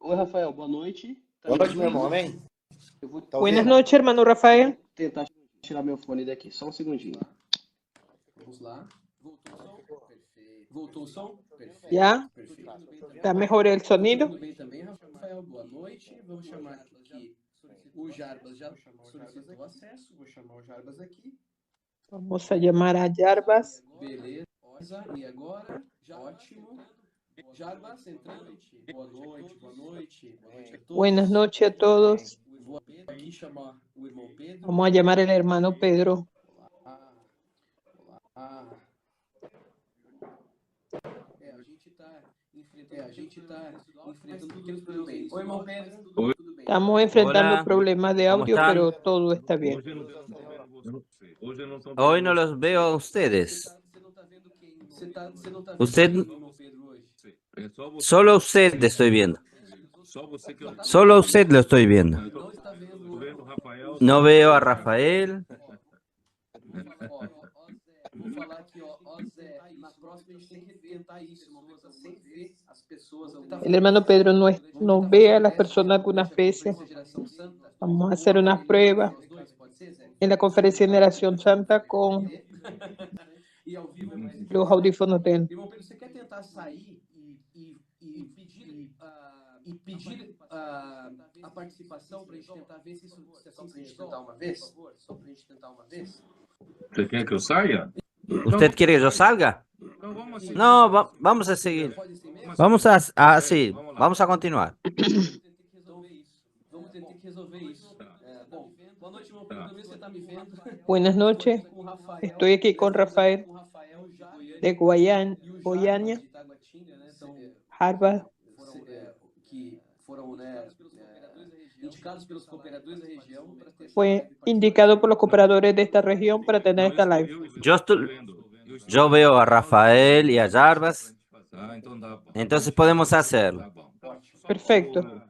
Oi, Rafael, boa noite. Tá Boa me noite, meu irmão. ouvindo? Amém? Eu vou Tá Buenas ouvindo? noches, hermano Rafael. tentar tirar meu fone daqui, só um segundinho. Vamos lá. Voltou o som? Perfeito. ¿Ya? Perfeito. ¿Está mejor el Tá sonido? tudo bem também, Rafael? Boa noite. Vamos chamar aqui. O Jarbas já solicitou acesso. Vou chamar o Jarbas aqui. Vamos a llamar a Jarbas. Beleza. E agora? Ótimo. Jarbas entrando. Boa noite, boa noite. Boa noite a todos. Buenas noches a todos. Vou aqui chamar o irmão Pedro. Vamos a llamar al hermano Pedro. Olá. A gente tá enfrentando pequenos problemas. Oi, irmão Pedro. Tudo bem? Estamos enfrentando Hola, problemas de ¿cómo audio, están? pero todo está bien. Hoy no los veo a ustedes. Você não tá vendo Usted, quem, irmão Pedro, hoje? solo usted le estoy viendo. Solo usted lo estoy viendo. Não está vendo. No veo a Rafael. Ó, vou falar aqui, ó, Zé, na próxima a gente tem que tentar isso, irmão Pedro, sem ver as pessoas. El hermano Pedro no ve a las personas algunas veces. Vamos a hacer una prueba en la conferencia de Generación Santa con E ao vivo é mais los audífonos de él. Irmão Pedro, você quer tentar sair e pedir a participação para a gente tentar ver se isso é só para a gente tentar uma vez? Só para a gente tentar uma vez? ¿Você quer que eu saia? ¿Usted quiere que yo salga? No, vamos a seguir. Vamos a continuar. Vamos ter que resolver isso. Bom, boa noite, irmão Pedro. Pelo menos você está me vendo. Buenas noches. Com o Rafael. Estoy aquí con Rafael de Goiânia, de Taguatinga, né? Então, Harvard. que foram, né, indicados pelos cooperadores da região para ter Fue indicado por los cooperadores de esta región para tener esta live. Yo veo a Rafael y a Jarbas. Entonces podemos hacerlo. Perfecto.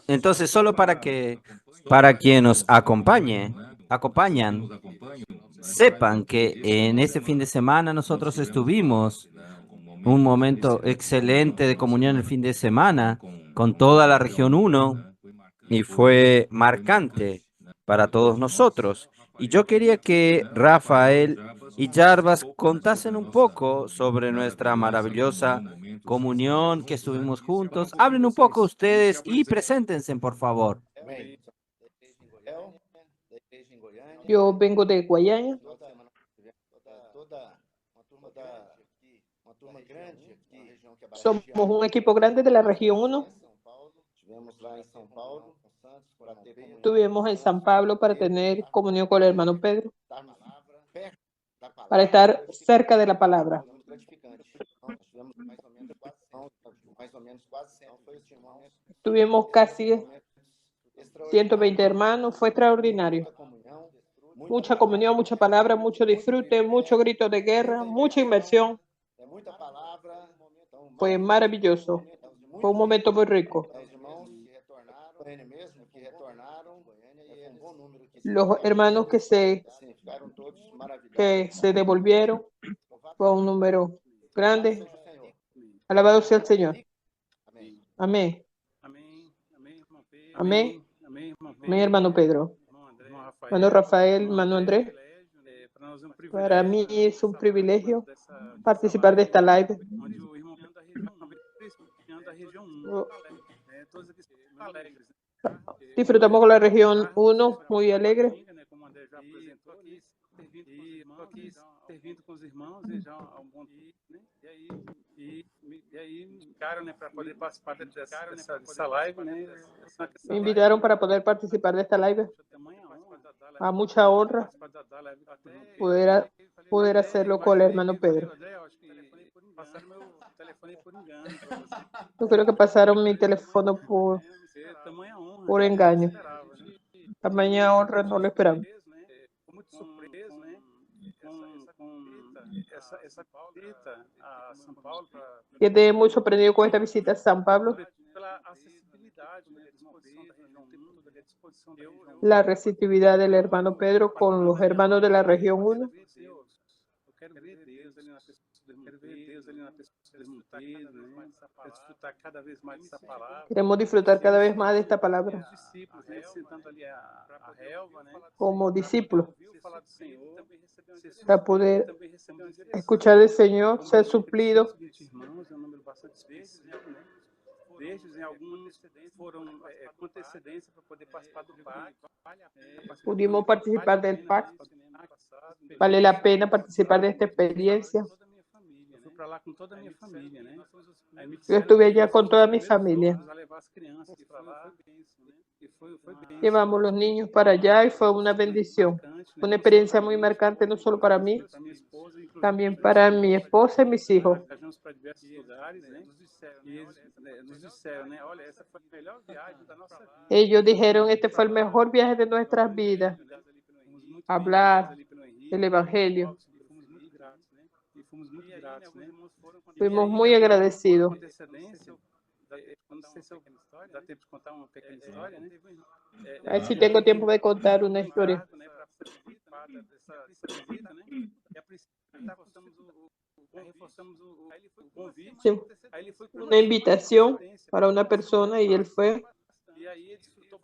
Entonces solo para quienes nos acompañan, sepan que en este fin de semana nosotros estuvimos un momento excelente de comunión el fin de semana con toda la región 1 y fue marcante para todos nosotros. Y yo quería que Rafael y Jarbas contasen un poco sobre nuestra maravillosa comunión que estuvimos juntos. Hablen un poco ustedes y preséntense, por favor. Amém. Yo vengo de Goiânia. Uma turma grande aqui, região que é Somos un equipo grande de la región 1. Estivemos lá em São Paulo, para ter comunhão, Estuvimos en San Pablo para tener comunión con el hermano Pedro, estarmos perto da palavra. para estar cerca de la palabra. Foi muito gratificante. Então, nós tivemos mais ou menos quase 100. Foi os irmãos. Tuvimos casi 120 hermanos. Fue extraordinario. Comunhão, Mucha comunión, mucha palabra, mucho disfrute, mucho grito de guerra, mucha inversión. é muita palavra. Então, Fue maravilloso. Fue un momento muy rico. os irmãos que retornaram, ele mesmo que retornaram, e um bom número que Los hermanos assim, ficaram todos maravilhosos. que se devolvieron fue un número grande. Seja o Senhor. Alabado sea el Señor. Amém. Amén. Amém, irmão Pedro. Amén. Amém, irmão Pedro. Amén, hermano Pedro. Irmão Rafael. Hermano Andrés. Para nós é um privilégio. Para mí es un privilegio participar de esta live. Onde o irmão da região 1. Todos aqui são alegres. Disfrutamos con la región 1, muy alegre. Como o André já apresentou aqui, estou aqui servindo com os irmãos já há um bom tempo, né? E aí, cara, né, para poder participar dessa live, né? Me invitaron para poder participar de esta live. A mucha honra poder hacerlo con el hermano Pedro. Yo creo que pasaron mi teléfono por engaño. Tamaña honra no lo esperaba. Muito surpreso, né? Com essa visita a São Paulo, Quedé muy sorprendido con esta visita a San Pablo. pela acessibilidade, né? Disposição da região 1, da disposição da região 1. La receptividad del hermano Pedro con los hermanos de la región 1. Eu quero ver Deus ali na pessoa do irmão Deus, ali na pessoa do irmão Pedro, né? Quero desfrutar cada vez mais dessa palavra. Queremos disfrutar cada vez más de esta palabra Os discípulos, né? Sentando ali a relva, né? como discípulos, Ouviu falar do Senhor, para poder também recebeu escuchar del Señor, ser suplido. irmãos, é um número bastante específico, né? Destes, em alguns foram com antecedência para poder participar do pacto. Pudimos participar del pacto. Vale la pena participar de esta experiencia. Eu fui para lá com toda a minha família, né? Aí me Yo disseram estuve que allá con toda mi nós familia. a levar as crianças para lá. E foi bem. Llevamos los niños para allá y fue una bendición. Fue una experiencia muy marcante, no solo para mí, Para minha esposa, inclusive, también para mi esposa y mis hijos. viajamos para diversos lugares, né? E eles nos disseram, né? Olha, essa foi a melhor viagem da nossa vida. Ellos dijeron, este fue el mejor viaje de nuestras vidas. Fomos muito Hablar ali pelo Henrique, del Evangelio. fomos muito gratos, né? E fomos muito gratos, né? Fuimos muy agradecidos. Com antecedência, não sei se dá tempo de contar uma pequena história, né? A ver si tengo tiempo de contar una historia. Né, para participar dessa visita, né? E a princípio reforçamos o convite. Sí, Aí ele foi com una invitación para una persona y él fue E aí ele disfrutou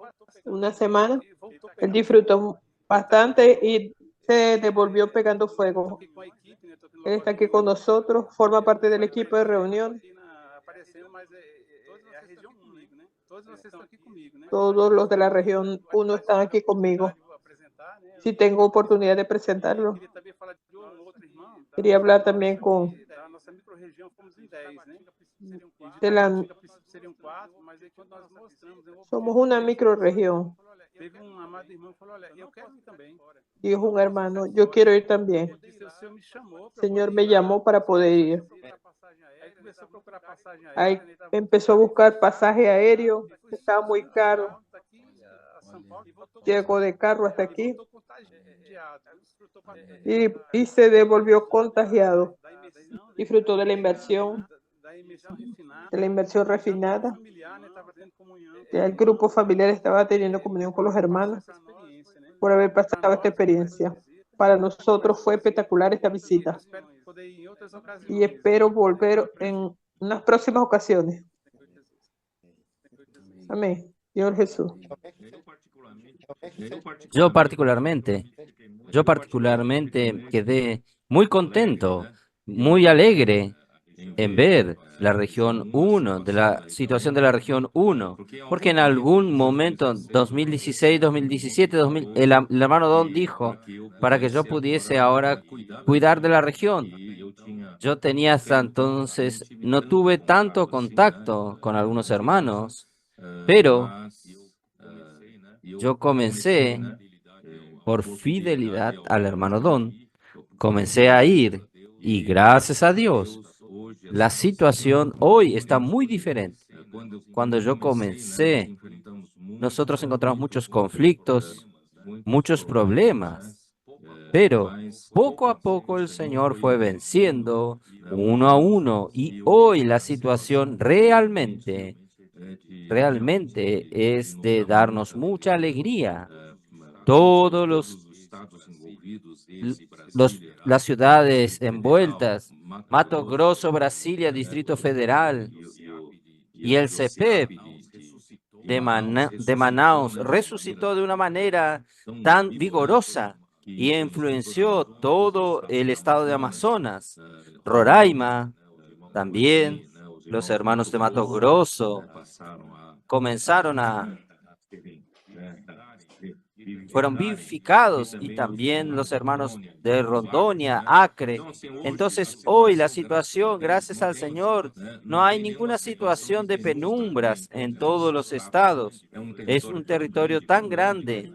una semana. e voltou Él disfrutó bastante y se devolvió pegando fuego. aqui com a equipe, né? Tô aqui no Él está aquí con nosotros, forma parte del equipo de reunión. aqui aparecendo, mas é a região 1, né? Todos vocês estão aqui comigo, né? Todos los de la región 1 están aquí conmigo. Vou apresentar, né? Si tengo oportunidad de presentarlo, Queria também falar de outro irmão. quería hablar también Da nossa micro-região fomos em 10, né? de la... A princípio seriam 4, mas aí quando nós mostramos, Somos una microrregión, teve amado irmão que falou, olha, eu quero ir também. dijo un hermano, yo quiero ir también. Disse, o Senhor me chamou El para Señor me llamó para poder ir. Aí começou a procurar passagem Ahí aérea, né? Tava empezó a buscar pasaje aéreo, estaba muy caro, daqui a São Paulo e voltou llegó de carro hasta aquí contagiado. Desfrutou y se devolvió contagiado. da imersão, né? Disfrutó de la inversión Da imersão refinada. refinada. Familiar, né? Estava tendo comunhão. Ya el grupo familiar estaba teniendo comunión con los hermanos Essa experiência, né? por haber pasado esta experiencia. Para nosotros fue espectacular esta visita Espero poder ir em outras ocasiões. y espero volver en unas próximas ocasiones. Amén. Señor Jesús. Yo particularmente quedé muy contento, muy alegre en ver la región 1, de la situación de la región 1, porque en algún momento, 2016, 2017, el hermano Don dijo para que yo pudiese ahora cuidar de la región. Yo tenía hasta entonces, no tuve tanto contacto con algunos hermanos, pero yo comencé por fidelidad al hermano Don, comencé a ir y gracias a Dios, la situación hoy está muy diferente. Cuando yo comencé, nosotros encontramos muchos conflictos, muchos problemas, pero poco a poco el Señor fue venciendo uno a uno y hoy la situación realmente es de darnos mucha alegría. Todos las ciudades envueltas, Mato Grosso, Brasilia, Distrito Federal y el CEPEP de Manaus resucitó de una manera tan vigorosa y influenció todo el estado de Amazonas. Roraima también, los hermanos de Mato Grosso fueron vivificados y también los hermanos de Rondônia, Acre. Entonces hoy la situación, gracias al Señor, no hay ninguna situación de penumbras en todos los estados. Es un territorio tan grande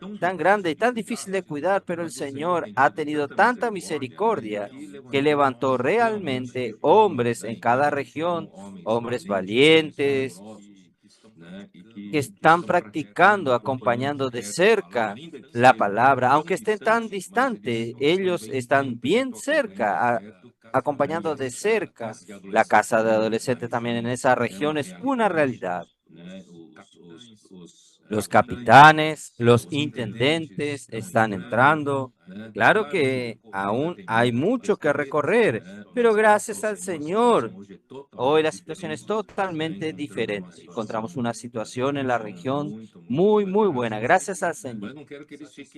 y tan difícil de cuidar, pero el Señor ha tenido tanta misericordia que levantó realmente hombres en cada región, hombres valientes, que están practicando, acompañando de cerca la palabra, aunque estén tan distantes, ellos están bien cerca, acompañando de cerca. La casa de adolescentes también en esa región es una realidad. Los capitanes, los intendentes están entrando. Claro que aún hay mucho que recorrer, pero gracias al Señor, hoy la situación es totalmente diferente. Encontramos una situación en la región muy, muy buena, gracias al Señor.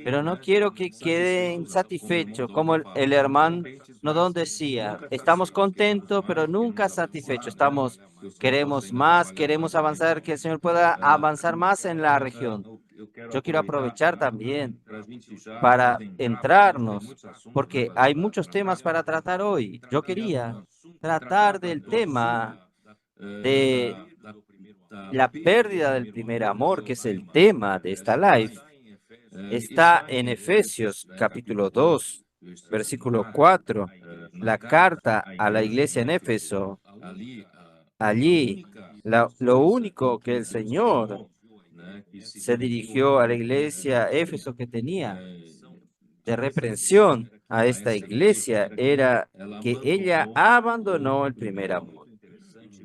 Pero no quiero que queden satisfechos, como el hermano Nodón decía, estamos contentos, pero nunca satisfechos. Queremos más, queremos avanzar, que el Señor pueda avanzar más en la región. Yo quiero aprovechar también para entrarnos, porque hay muchos temas para tratar hoy. Yo quería tratar del tema de la pérdida del primer amor, que es el tema de esta live. Está en Efesios capítulo 2, versículo 4, la carta a la iglesia en Éfeso. Allí, lo único que el Señor se dirigió a la iglesia Éfeso que tenía de reprensión a esta iglesia era que ella abandonó el primer amor.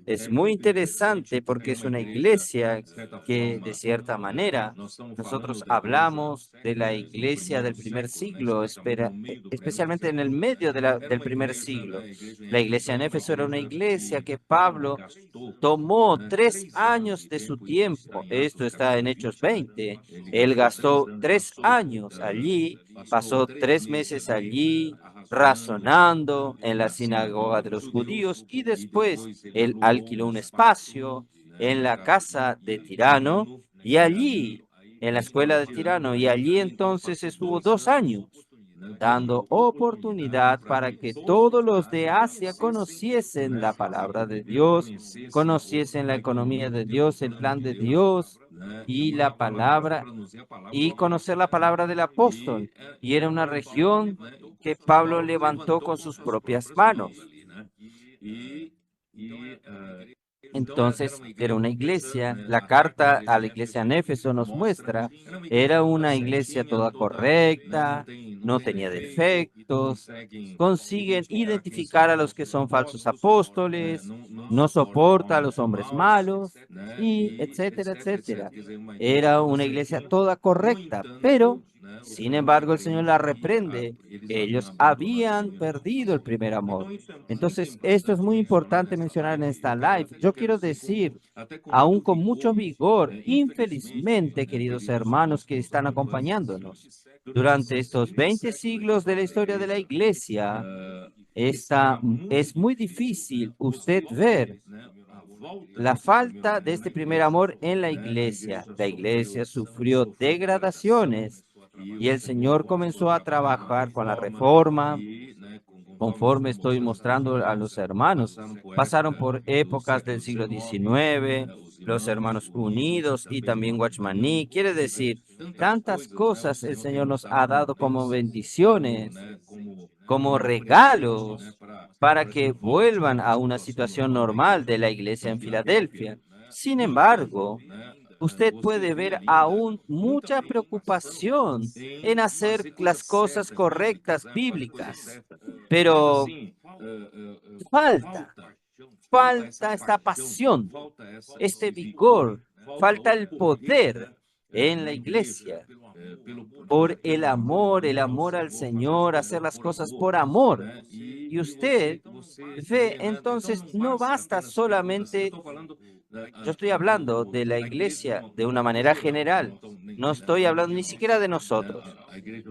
Es muy interesante porque es una iglesia que, de cierta manera, nosotros hablamos de la iglesia del primer siglo, especialmente en el medio del primer siglo. La iglesia en Éfeso era una iglesia que Pablo tomó 3 años de su tiempo. Esto está en Hechos 20. Él gastó 3 años allí, pasó 3 meses allí razonando en la sinagoga de los judíos y después él alquiló un espacio en la casa de Tirano y allí, en la escuela de Tirano, y allí entonces estuvo 2 años dando oportunidad para que todos los de Asia conociesen la palabra de Dios, conociesen la economía de Dios, el plan de Dios y la palabra, y conocer la palabra del apóstol. Y era una región que Pablo levantó con sus propias manos. Entonces, era una iglesia, la carta a la iglesia en Éfeso nos muestra, era una iglesia toda correcta, no tenía defectos, consiguen identificar a los que son falsos apóstoles, no soporta a los hombres malos, y etcétera, etcétera. Era una iglesia toda correcta, pero, sin embargo, el Señor la reprende. Ellos habían perdido el primer amor. Entonces, esto es muy importante mencionar en esta live. Yo quiero decir, aún con mucho vigor, infelizmente, queridos hermanos que están acompañándonos, durante estos 20 siglos de la historia de la iglesia, es muy difícil usted ver la falta de este primer amor en la iglesia. La iglesia sufrió degradaciones y el Señor comenzó a trabajar con la reforma. Conforme estoy mostrando a los hermanos, pasaron por épocas del siglo XIX, los hermanos unidos y también Watchman Nee. Quiere decir, tantas cosas el Señor nos ha dado como bendiciones, como regalos, para que vuelvan a una situación normal de la iglesia en Filadelfia. Sin embargo, usted puede ver aún mucha preocupación en hacer las cosas correctas bíblicas, pero falta esta pasión, este vigor, falta el poder en la iglesia por el amor al Señor, hacer las cosas por amor. Y usted ve, entonces, no basta solamente, yo estoy hablando de la iglesia de una manera general, no estoy hablando ni siquiera de nosotros,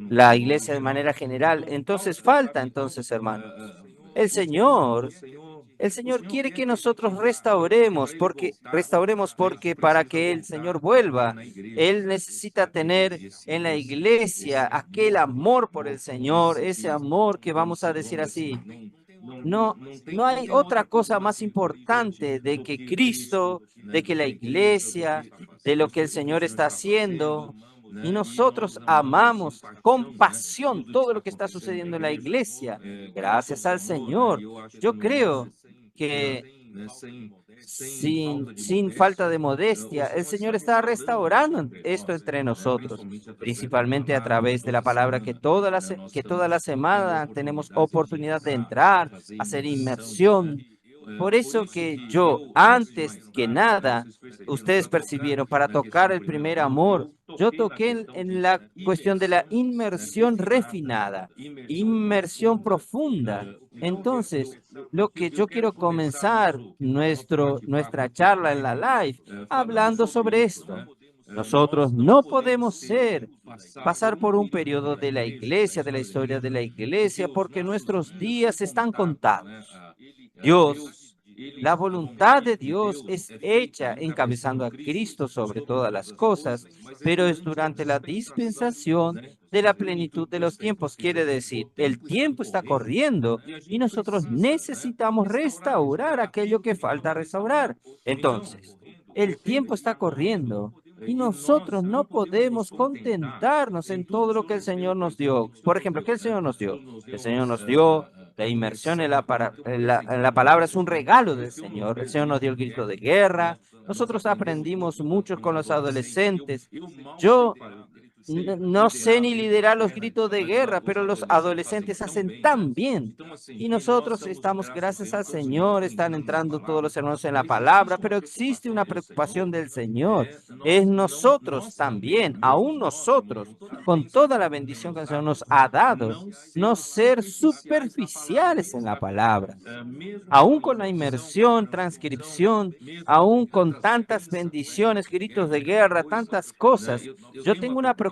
la iglesia de manera general. Entonces falta, entonces, hermanos, el Señor quiere que nosotros restauremos porque para que el Señor vuelva, Él necesita tener en la iglesia aquel amor por el Señor, ese amor que vamos a decir así. No hay otra cosa más importante de que Cristo, de que la iglesia, de lo que el Señor está haciendo. Y nosotros amamos con pasión todo lo que está sucediendo en la iglesia. Gracias al Señor. Yo creo que sin falta de modestia, el Señor está restaurando esto entre nosotros, principalmente a través de la palabra que toda la semana tenemos oportunidad de entrar, hacer inmersión Por eso que yo, antes que nada, ustedes percibieron, para tocar el primer amor, yo toqué en la cuestión de la inmersión refinada, inmersión profunda. Entonces, lo que yo quiero comenzar nuestra charla en la live hablando sobre esto. Nosotros no podemos pasar por un periodo de la iglesia, de la historia de la iglesia, porque nuestros días están contados. Dios, la voluntad de Dios es hecha encabezando a Cristo sobre todas las cosas, pero es durante la dispensación de la plenitud de los tiempos. Quiere decir, el tiempo está corriendo y nosotros necesitamos restaurar aquello que falta restaurar. Entonces, el tiempo está corriendo y nosotros no podemos contentarnos en todo lo que el Señor nos dio. Por ejemplo, ¿qué el Señor nos dio? El Señor nos dio la inmersión en la palabra, es un regalo del Señor. El Señor nos dio el grito de guerra. Nosotros aprendimos mucho con los adolescentes. Yo no sé ni liderar los gritos de guerra, pero los adolescentes hacen tan bien. Y nosotros estamos, gracias al Señor, están entrando todos los hermanos en la palabra, pero existe una preocupación del Señor. Es nosotros también, aún nosotros, con toda la bendición que el Señor nos ha dado, no ser superficiales en la palabra. Aún con la inmersión, transcripción, aún con tantas bendiciones, gritos de guerra, tantas cosas, yo tengo una preocupación.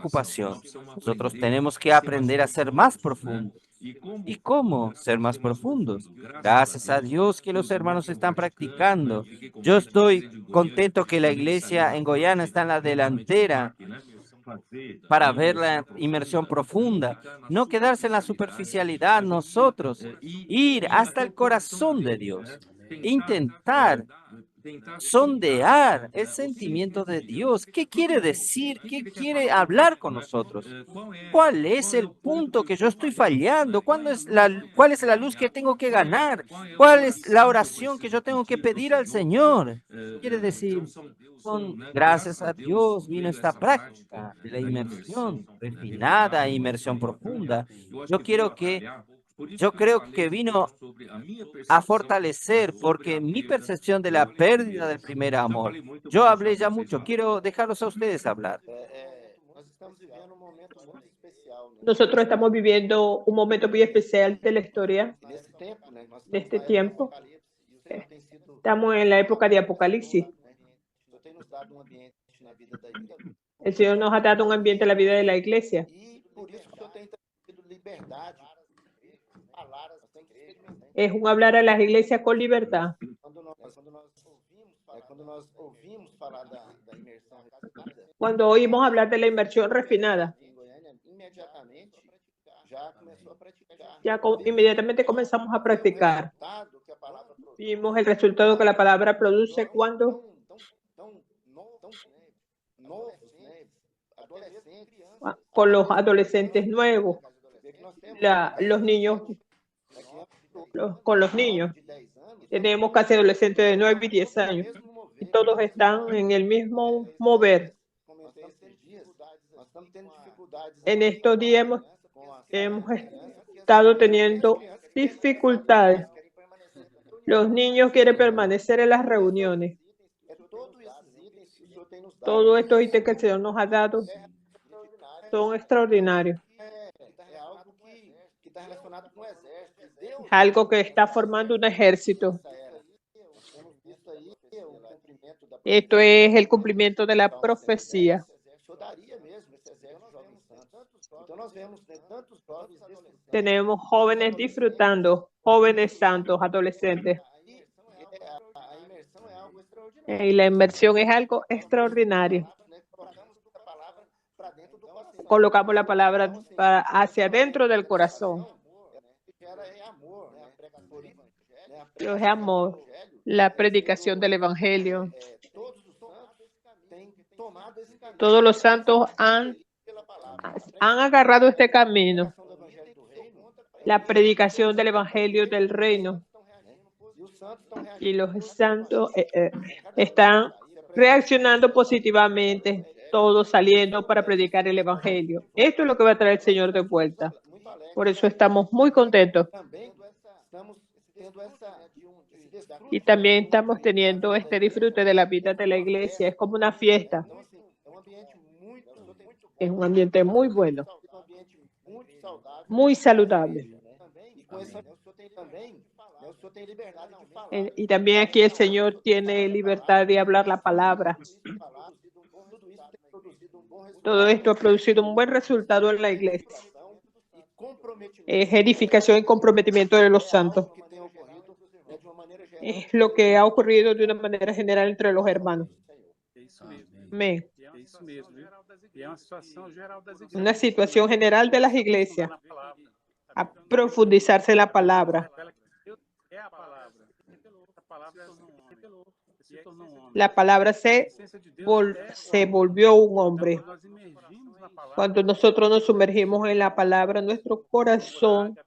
Nosotros tenemos que aprender a ser más profundos. ¿Y cómo ser más profundos? Gracias a Dios que los hermanos están practicando. Yo estoy contento que la iglesia en Goiânia está en la delantera para ver la inmersión profunda, no quedarse en la superficialidad, nosotros ir hasta el corazón de Dios, intentar sondear el sentimiento de Dios. ¿Qué quiere decir? ¿Qué quiere hablar con nosotros? ¿Cuál es el punto que yo estoy fallando? ¿Cuál es la luz que tengo que ganar? ¿Cuál es la oración que yo tengo que pedir al Señor? Quiere decir, gracias a Dios vino esta práctica de la inmersión refinada, inmersión profunda. Yo creo que vino a fortalecer, porque mi percepción de la pérdida del primer amor, yo hablé ya mucho, quiero dejarlos a ustedes hablar. Nós estamos vivendo um momento muito especial Nosotros estamos viviendo un momento muy especial de la historia, e nesse tempo, né, nós de estamos este na época do tiempo. Apocalipse, e o Senhor tem sido Estamos en la época de Apocalipsis. né, o Senhor tem nos dado um ambiente na vida da igreja. El Señor nos ha dado un ambiente en la vida de la iglesia. E por isso que o Senhor tem tido liberdade, palavras, tem que experimentar. Es un hablar a las iglesias con libertad. Quando nós ouvimos falar da imersão refinada, Cuando oímos hablar de la inmersión refinada, em Goiânia, imediatamente já começou a praticar. inmediatamente comenzamos a practicar. Dado que a palavra produz Vimos el resultado que la palabra produce cuando tão novos, né, adolescentes, con los adolescentes nuevos, vê que nós temos los niños, con los niños. de 10 anos, Tenemos casi adolescentes de 9 y 10 años mesmo mover. y todos están en el mismo mover. Comentei esses dias, nós estamos tendo dificuldades En estos días com a hemos estado teniendo dificultades. querem permanecer. Los niños quieren permanecer en las reuniones. É todos esses itens que o Senhor tem nos dado. Todos estos ítems que el Señor nos ha dado son extraordinarios. É algo que está relacionado com o exército. Deus, Es algo que está formando un ejército. essa era. Temos visto aí o cumprimento da Esto es el cumplimiento de la profecía. O Senhor daria mesmo esse exército de jovens santos. Então nós vemos, né, tantos jovens desfrutando. Tenemos jóvenes disfrutando, jóvenes santos, adolescentes. A imersão é algo extraordinário. Y la inmersión es algo extraordinario. Né? Colocamos a palavra para dentro do coração. Colocamos la palabra hacia dentro del corazón. Gera amor, né? Por isso, né? Lo es amor, la predicación del evangelio. Todos os santos têm tomado esse caminho Todos los santos pela palavra. han agarrado este camino, Do evangelho do reino, la predicación del evangelio del reino. e os santos estão reagindo. Y los santos están reaccionando positivamente, todos saliendo para predicar el evangelio. Esto es lo que va a traer el Señor de vuelta. Muito alegre. Por eso estamos muy contentos. Também estamos Y también estamos teniendo este disfrute de la vida de la iglesia. Es como una fiesta. Es un ambiente muy bueno, muy saludable. Y también aquí el Señor tiene libertad de hablar la palabra. Todo esto ha producido un buen resultado en la iglesia. Es edificación y comprometimiento de los santos. Es lo que ha ocurrido de una manera general entre los hermanos. É isso mesmo. Amén. É isso mesmo, viu? E é uma situação geral das igrejas. Una situación general de las iglesias. Na palavra. A profundizarse en la palabra. Ela que Deus é a palavra. A palavra se tornou um homem. La palabra se volvió un hombre. Nós imergimos na palavra. Cuando nosotros nos sumergimos en la palabra, nuestro corazón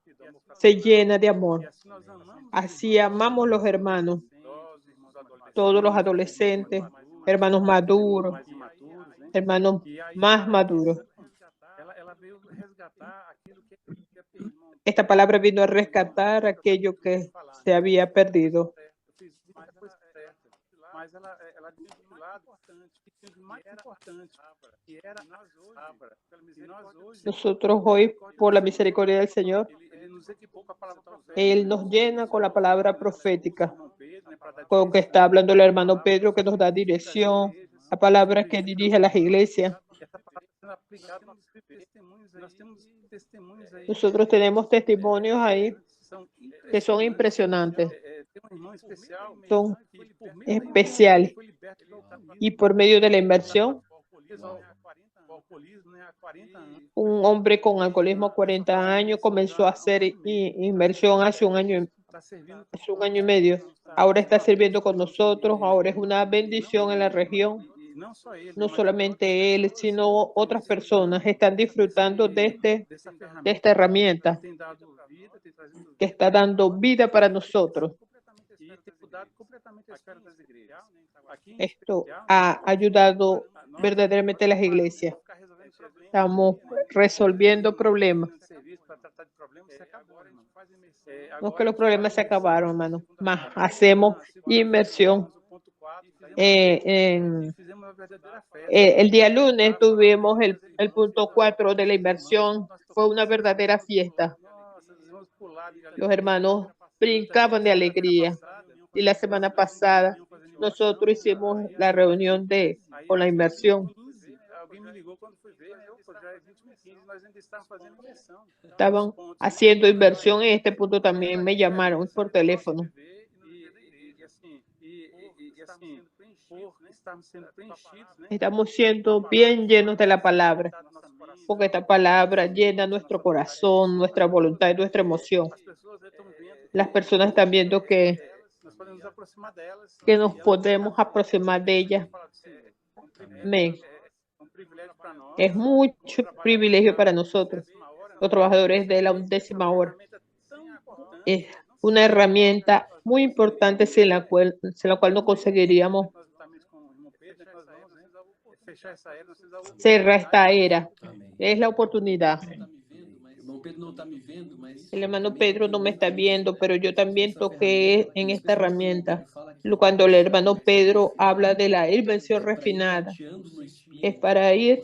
se llena de amor. Assim nós amamos Así amamos los hermanos, idosos, irmãos adolescentes, todos los adolescentes, hermanos maduros, mais imaturos, né? hermanos más maduros. Ela veio resgatar aquilo que é perdido. Esta palabra vino a rescatar aquello que se había perdido. Mas ela tinha um lado importante, que tinha de mais importante, que era nós hoje. Nosotros hoy, por la misericordia del Señor, Ele nos equipou com a palavra profética. Él nos llena con la palabra profética, Irmão Pedro, né, para dar con que está hablando el hermano Pedro, que nos da dirección, la palabra que dirige a las iglesias. essa palavra sendo aplicada nos testemunhos. Nós temos testemunhos aí. Nosotros tenemos testimonios ahí São que son impresionantes, Tem um irmão especial son que, por meio especiales. foi liberto do alcoolismo. Y por medio de la inmersión, O alcoolismo, né, há 40 anos. un hombre con alcoholismo a 40 años comenzó a hacer inmersión hace un año Está servindo y medio. Ahora está sirviendo con nosotros. Ahora es una bendición en la región. e não só ele, No mas solamente él, sino otras personas están disfrutando de dessa ferramenta esta herramienta tem dado vida, tem trazido que está dando vida para nosotros. e tem mudado completamente a esfera das igrejas. Aqui Esto ha ayudado verdaderamente a las iglesias. ficar resolvendo problemas, Estamos resolviendo problemas. de serviço para tratar de problemas, se acabou, irmão. Faz imersão. No es que los problemas se acabaron, hermano. Más hacemos inmersión. O ponto 4, fizemos uma verdadeira festa. El día lunes tuvimos el punto 4 de la inversión. Fue una verdadera fiesta. Nossa, os irmãos pularam de alegria. Los hermanos brincaban de alegría. Y la semana pasada nosotros hicimos la reunión con la inmersión. Alguém me ligou quando fui ver, né? Opa, já é 2015, nós ainda estamos fazendo imersão. Estaban haciendo inversión en este punto también. Me llamaron por teléfono. E assim, por estarmos sendo preenchidos, né? Estamos siendo bien llenos de la palabra. Porque esta palabra llena nuestro corazón, nuestra voluntad y nuestra emoción. As pessoas estão vendo Las personas están viendo que nós podemos nos aproximar delas. nos podemos aproximar de ellas. Amén. É um privilégio para nós. Es mucho privilegio para nosotros, los trabajadores de la 11ª hora. Tão importante. Es una herramienta muy importante sin la cual no conseguiríamos Nós juntamente com o irmão Pedro, nós vamos, né, fechar essa era, nós precisamos cerrar esta era. Amém. Es la oportunidad. Não tá me vendo, mas irmão Pedro não está me vendo, mas El hermano Pedro no me está viendo, pero yo también toqué en esta herramienta. Cuando el hermano Pedro habla de la invención refinada, es para ir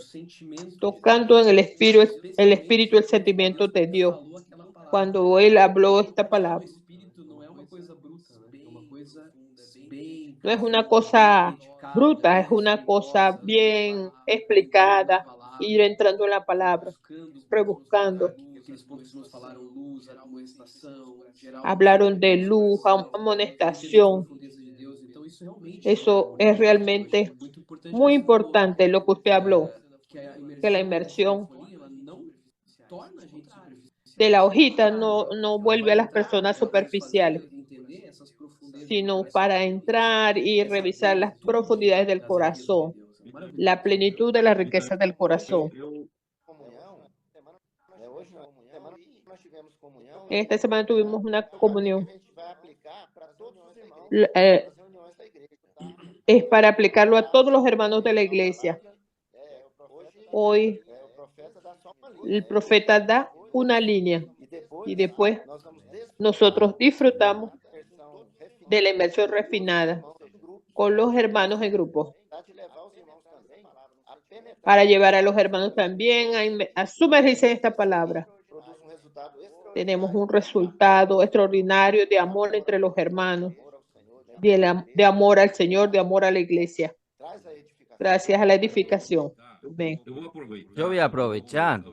tocando en el espíritu, el sentimiento de Dios. Cuando él habló esta palabra, no es una cosa bruta, es una cosa bien explicada, ir entrando en la palabra, rebuscando. Hablaron de luz, amonestación. Eso es realmente muy importante lo que usted habló, que la inmersión de la hojita no vuelve a las personas superficiales, sino para entrar y revisar las profundidades del corazón, la plenitud de la riqueza del corazón. Esta semana tuvimos una comunión. Es para aplicarlo a todos los hermanos de la iglesia. Hoy el profeta da una línea y después nosotros disfrutamos de la inversión refinada con los hermanos en grupo, para llevar a los hermanos también a sumergirse en esta palabra. Tenemos un resultado extraordinario de amor entre los hermanos, de amor al Señor, de amor a la iglesia, gracias a la edificación. Ven. Yo voy a aprovechar,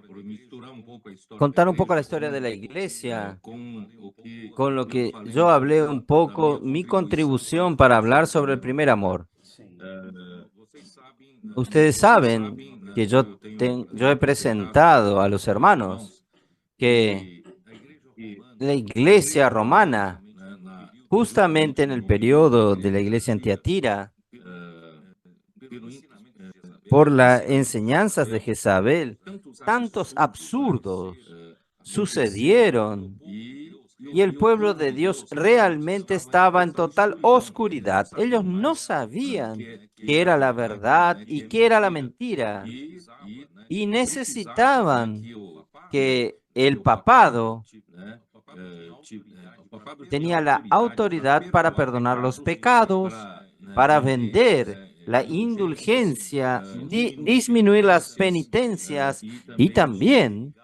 contar un poco la historia de la iglesia, con lo que yo hablé un poco, mi contribución para hablar sobre el primer amor. Ustedes saben que yo he presentado a los hermanos que la iglesia romana, justamente en el periodo de la iglesia en Tiatira, por las enseñanzas de Jezabel, tantos absurdos sucedieron y el pueblo de Dios realmente estaba en total oscuridad. Ellos no sabían qué era la verdad y qué era la mentira y necesitaban que el papado tenía la autoridad para perdonar los pecados, para vender la indulgencia, disminuir las penitencias y también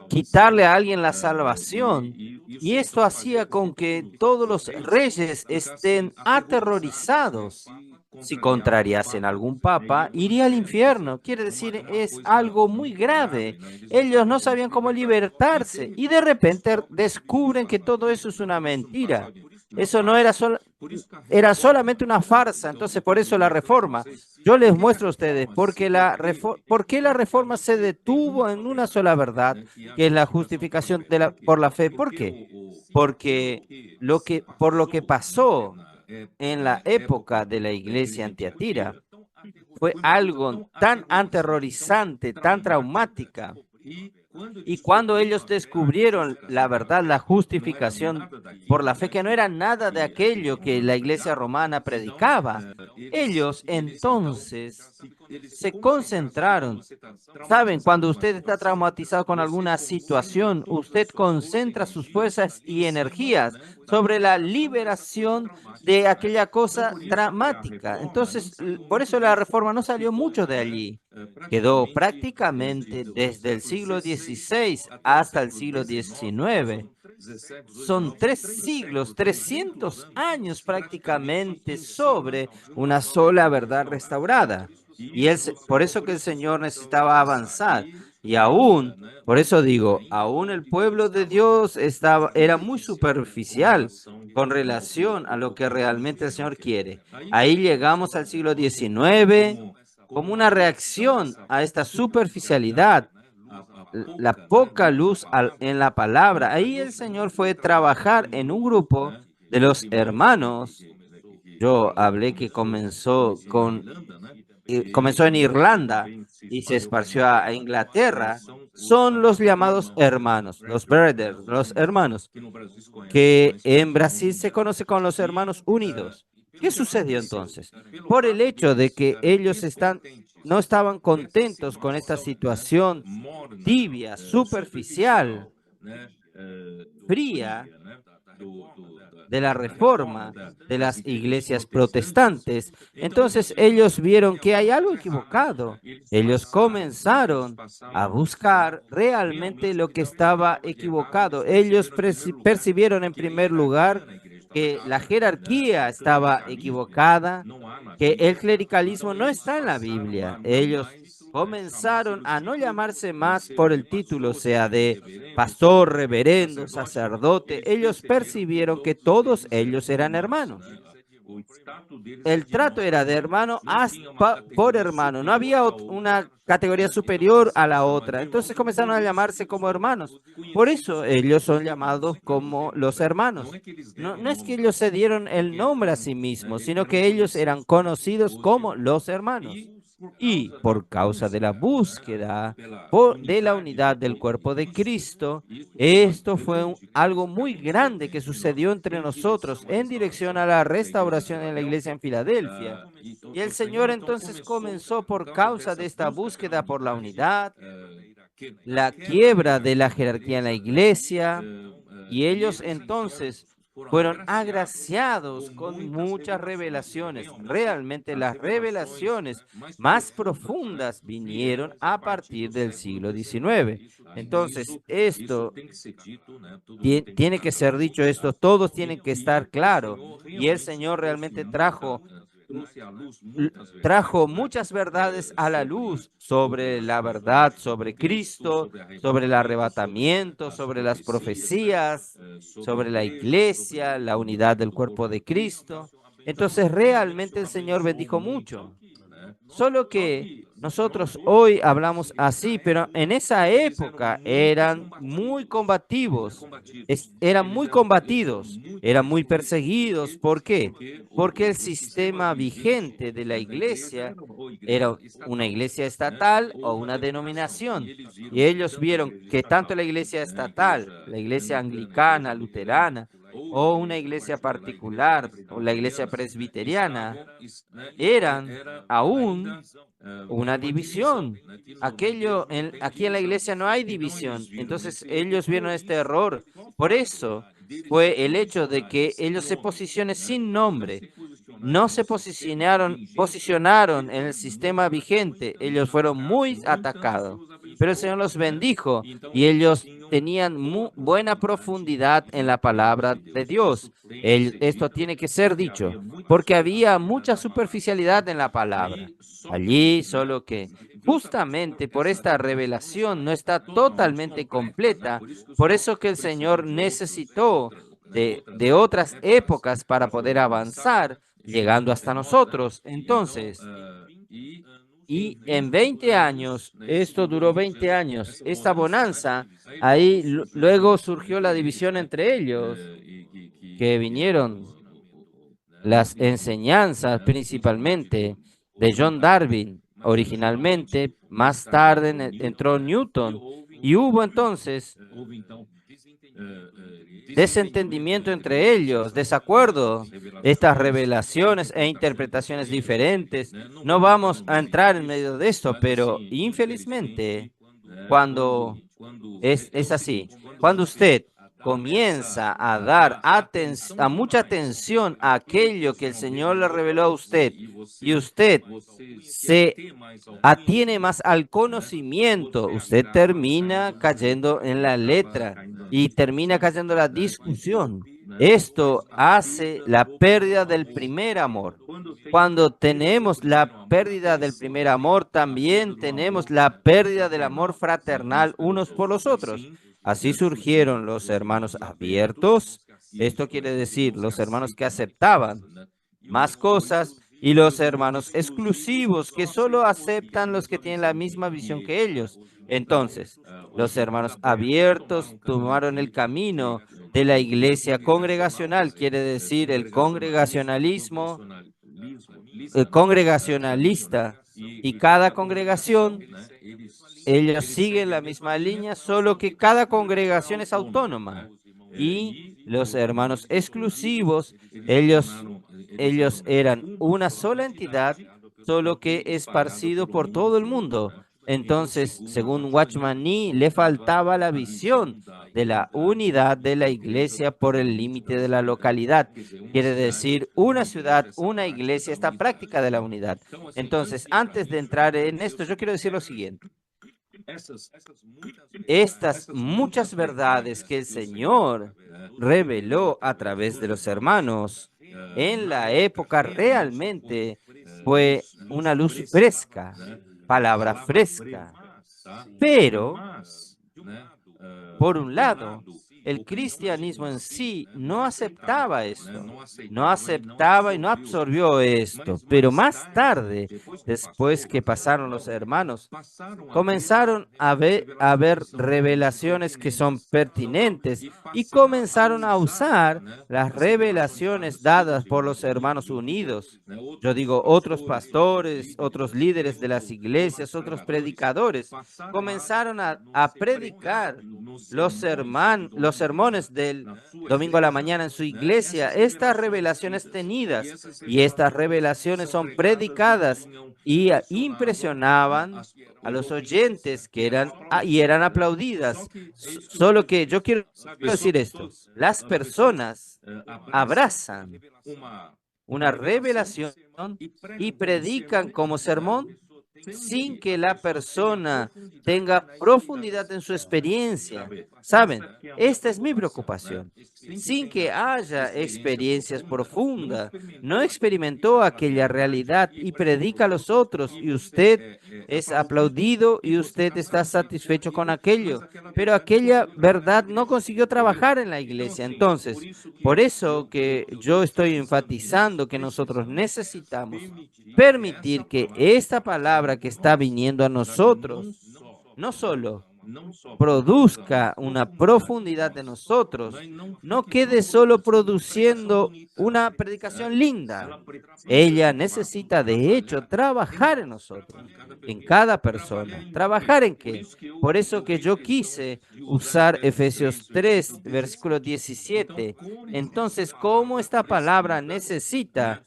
quitarle a alguien la salvación. Y esto hacía con que todos los reyes estén aterrorizados. Si contrariasen a algún papa, iría al infierno. Quiere decir, es algo muy grave. Ellos no sabían cómo libertarse y de repente descubren que todo eso es una mentira. Eso no era era solamente una farsa. Entonces, por eso la reforma. Yo les muestro a ustedes por qué la reforma se detuvo en una sola verdad, que es la justificación por la fe. ¿Por qué? Porque por lo que pasó en la época de la iglesia en Tiatira fue algo tan aterrorizante, tan traumática. Y cuando ellos descubrieron la verdad, la justificación por la fe, que no era nada de aquello que la iglesia romana predicaba, ellos entonces se concentraron. Saben, cuando usted está traumatizado con alguna situación, usted concentra sus fuerzas y energías sobre la liberación de aquella cosa dramática. Entonces, por eso la reforma no salió mucho de allí. Quedó prácticamente desde el siglo XVI hasta el siglo XIX. Son 3 siglos, 300 años prácticamente sobre una sola verdad restaurada. Y por eso que el Señor necesitaba avanzar. Y aún, por eso digo, aún el pueblo de Dios era muy superficial con relación a lo que realmente el Señor quiere. Ahí llegamos al siglo XIX como una reacción a esta superficialidad, la poca luz en la palabra. Ahí el Señor fue a trabajar en un grupo de los hermanos. Yo hablé que comenzó en Irlanda y se esparció a Inglaterra. Son los llamados hermanos, los brothers, los hermanos, que en Brasil se conoce con los hermanos unidos. ¿Qué sucedió entonces? Por el hecho de que ellos no estaban contentos con esta situación tibia, superficial, fría de la reforma de las iglesias protestantes. Entonces ellos vieron que hay algo equivocado. Ellos comenzaron a buscar realmente lo que estaba equivocado. Ellos percibieron en primer lugar que la jerarquía estaba equivocada, que el clericalismo no está en la Biblia. Ellos comenzaron a no llamarse más por el título, sea de pastor, reverendo, sacerdote. Ellos percibieron que todos ellos eran hermanos. El trato era de hermano por hermano. No había una categoría superior a la otra. Entonces comenzaron a llamarse como hermanos. Por eso ellos son llamados como los hermanos. No es que ellos se dieron el nombre a sí mismos, sino que ellos eran conocidos como los hermanos. Y por causa de la búsqueda de la unidad del cuerpo de Cristo, esto fue algo muy grande que sucedió entre nosotros en dirección a la restauración en la iglesia en Filadelfia. Y el Señor entonces comenzó por causa de esta búsqueda por la unidad, la quiebra de la jerarquía en la iglesia, Y ellos entonces fueron agraciados con muchas revelaciones. Realmente las revelaciones más profundas vinieron a partir del siglo XIX. Entonces, esto tiene que ser dicho, esto, todos tienen que estar claro. Y el Señor realmente trajo muchas verdades a la luz sobre la verdad, sobre Cristo, sobre el arrebatamiento, sobre las profecías, sobre la iglesia, la unidad del cuerpo de Cristo. Entonces realmente el Señor bendijo mucho. Solo que nosotros hoy hablamos así, pero en esa época eran muy combativos, eran muy combatidos, eran muy perseguidos. ¿Por qué? Porque el sistema vigente de la iglesia era una iglesia estatal o una denominación. Y ellos vieron que tanto la iglesia estatal, la iglesia anglicana, luterana, o una iglesia particular, o la iglesia presbiteriana, eran aún una división. Aquí en la iglesia no hay división. Entonces ellos vieron este error. Por eso fue el hecho de que ellos se posicionen sin nombre. No se posicionaron en el sistema vigente. Ellos fueron muy atacados. Pero el Señor los bendijo y ellos tenían buena profundidad en la palabra de Dios. Esto tiene que ser dicho, porque había mucha superficialidad en la palabra. Allí, solo que justamente por esta revelación no está totalmente completa. Por eso que el Señor necesitó de otras épocas para poder avanzar, llegando hasta nosotros. Entonces, y en 20 años, esto duró 20 años, esta bonanza, ahí luego surgió la división entre ellos, que vinieron las enseñanzas principalmente de John Darwin, originalmente, más tarde entró Newton, y hubo entonces desentendimiento entre ellos, desacuerdo, estas revelaciones e interpretaciones diferentes. No vamos a entrar en medio de esto, pero infelizmente, cuando es así, cuando usted comienza a dar mucha atención a aquello que el Señor le reveló a usted y usted se atiene más al conocimiento, usted termina cayendo en la letra y termina cayendo en la discusión. Esto hace la pérdida del primer amor. Cuando tenemos la pérdida del primer amor, también tenemos la pérdida del amor fraternal unos por los otros. Así surgieron los hermanos abiertos. Esto quiere decir los hermanos que aceptaban más cosas y los hermanos exclusivos que solo aceptan los que tienen la misma visión que ellos. Entonces, los hermanos abiertos tomaron el camino de la iglesia congregacional, quiere decir el congregacionalismo, el congregacionalista, y cada congregación, ellos siguen la misma línea, solo que cada congregación es autónoma. Y los hermanos exclusivos, ellos eran una sola entidad, solo que esparcido por todo el mundo. Entonces, según Watchman Nee, le faltaba la visión de la unidad de la iglesia por el límite de la localidad. Quiere decir, una ciudad, una iglesia, esta práctica de la unidad. Entonces, antes de entrar en esto, yo quiero decir lo siguiente. Estas muchas verdades que el Señor reveló a través de los hermanos en la época realmente fue una luz fresca, palabra fresca. Pero, por un lado, el cristianismo en sí no aceptaba esto, no aceptaba y no absorbió esto, pero más tarde, después que pasaron los hermanos, comenzaron a ver revelaciones que son pertinentes y comenzaron a usar las revelaciones dadas por los hermanos unidos. Yo digo, otros pastores, otros líderes de las iglesias, otros predicadores, comenzaron a predicar los los sermones del domingo a la mañana en su iglesia, estas revelaciones tenidas y estas revelaciones son predicadas y impresionaban a los oyentes que eran aplaudidas. Solo que yo quiero decir esto, las personas abrazan una revelación y predican como sermón sin que la persona tenga profundidad en su experiencia. ¿Saben? Esta es mi preocupación. Sin que haya experiencias profundas, no experimentó aquella realidad y predica a los otros y usted es aplaudido y usted está satisfecho con aquello, pero aquella verdad no consiguió trabajar en la iglesia. Entonces, por eso que yo estoy enfatizando que nosotros necesitamos permitir que esta palabra que está viniendo a nosotros no solo produzca una profundidad de nosotros, no quede solo produciendo una predicación linda. Ella necesita, de hecho, trabajar en nosotros, en cada persona. ¿Trabajar en qué? Por eso que yo quise usar Efesios 3, versículo 17. Entonces, ¿cómo esta palabra necesita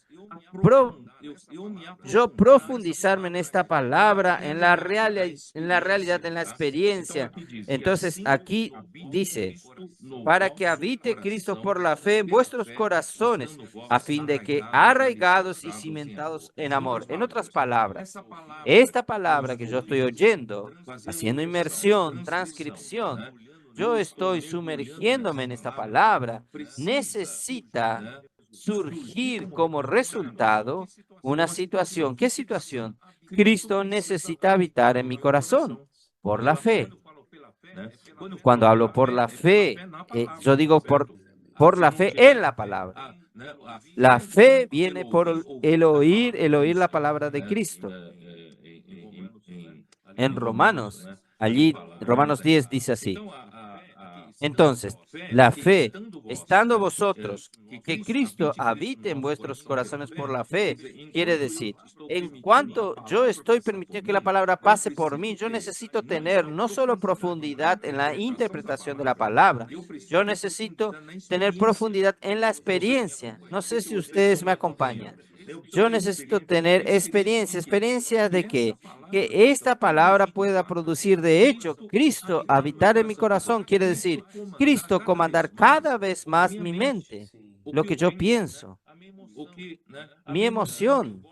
yo profundizarme en esta palabra, en la realidad, en la experiencia? Entonces aquí dice, para que habite Cristo por la fe en vuestros corazones, a fin de que arraigados y cimentados en amor. En otras palabras, esta palabra que yo estoy oyendo, haciendo inmersión, transcripción, yo estoy sumergiéndome en esta palabra, necesita surgir como resultado una situación. ¿Qué situación? Cristo necesita habitar en mi corazón por la fe. Cuando hablo por la fe, yo digo por la fe en la palabra. La fe viene por el oír la palabra de Cristo. En Romanos, allí, Romanos 10 dice así. Entonces, la fe, estando vosotros, que Cristo habite en vuestros corazones por la fe, quiere decir, en cuanto yo estoy permitiendo que la palabra pase por mí, yo necesito tener no solo profundidad en la interpretación de la palabra, yo necesito tener profundidad en la experiencia. No sé si ustedes me acompañan. Yo necesito tener experiencia. ¿Experiencia de qué? Que esta palabra pueda producir, de hecho, Cristo habitar en mi corazón. Quiere decir, Cristo comandar cada vez más mi mente, lo que yo pienso, mi emoción,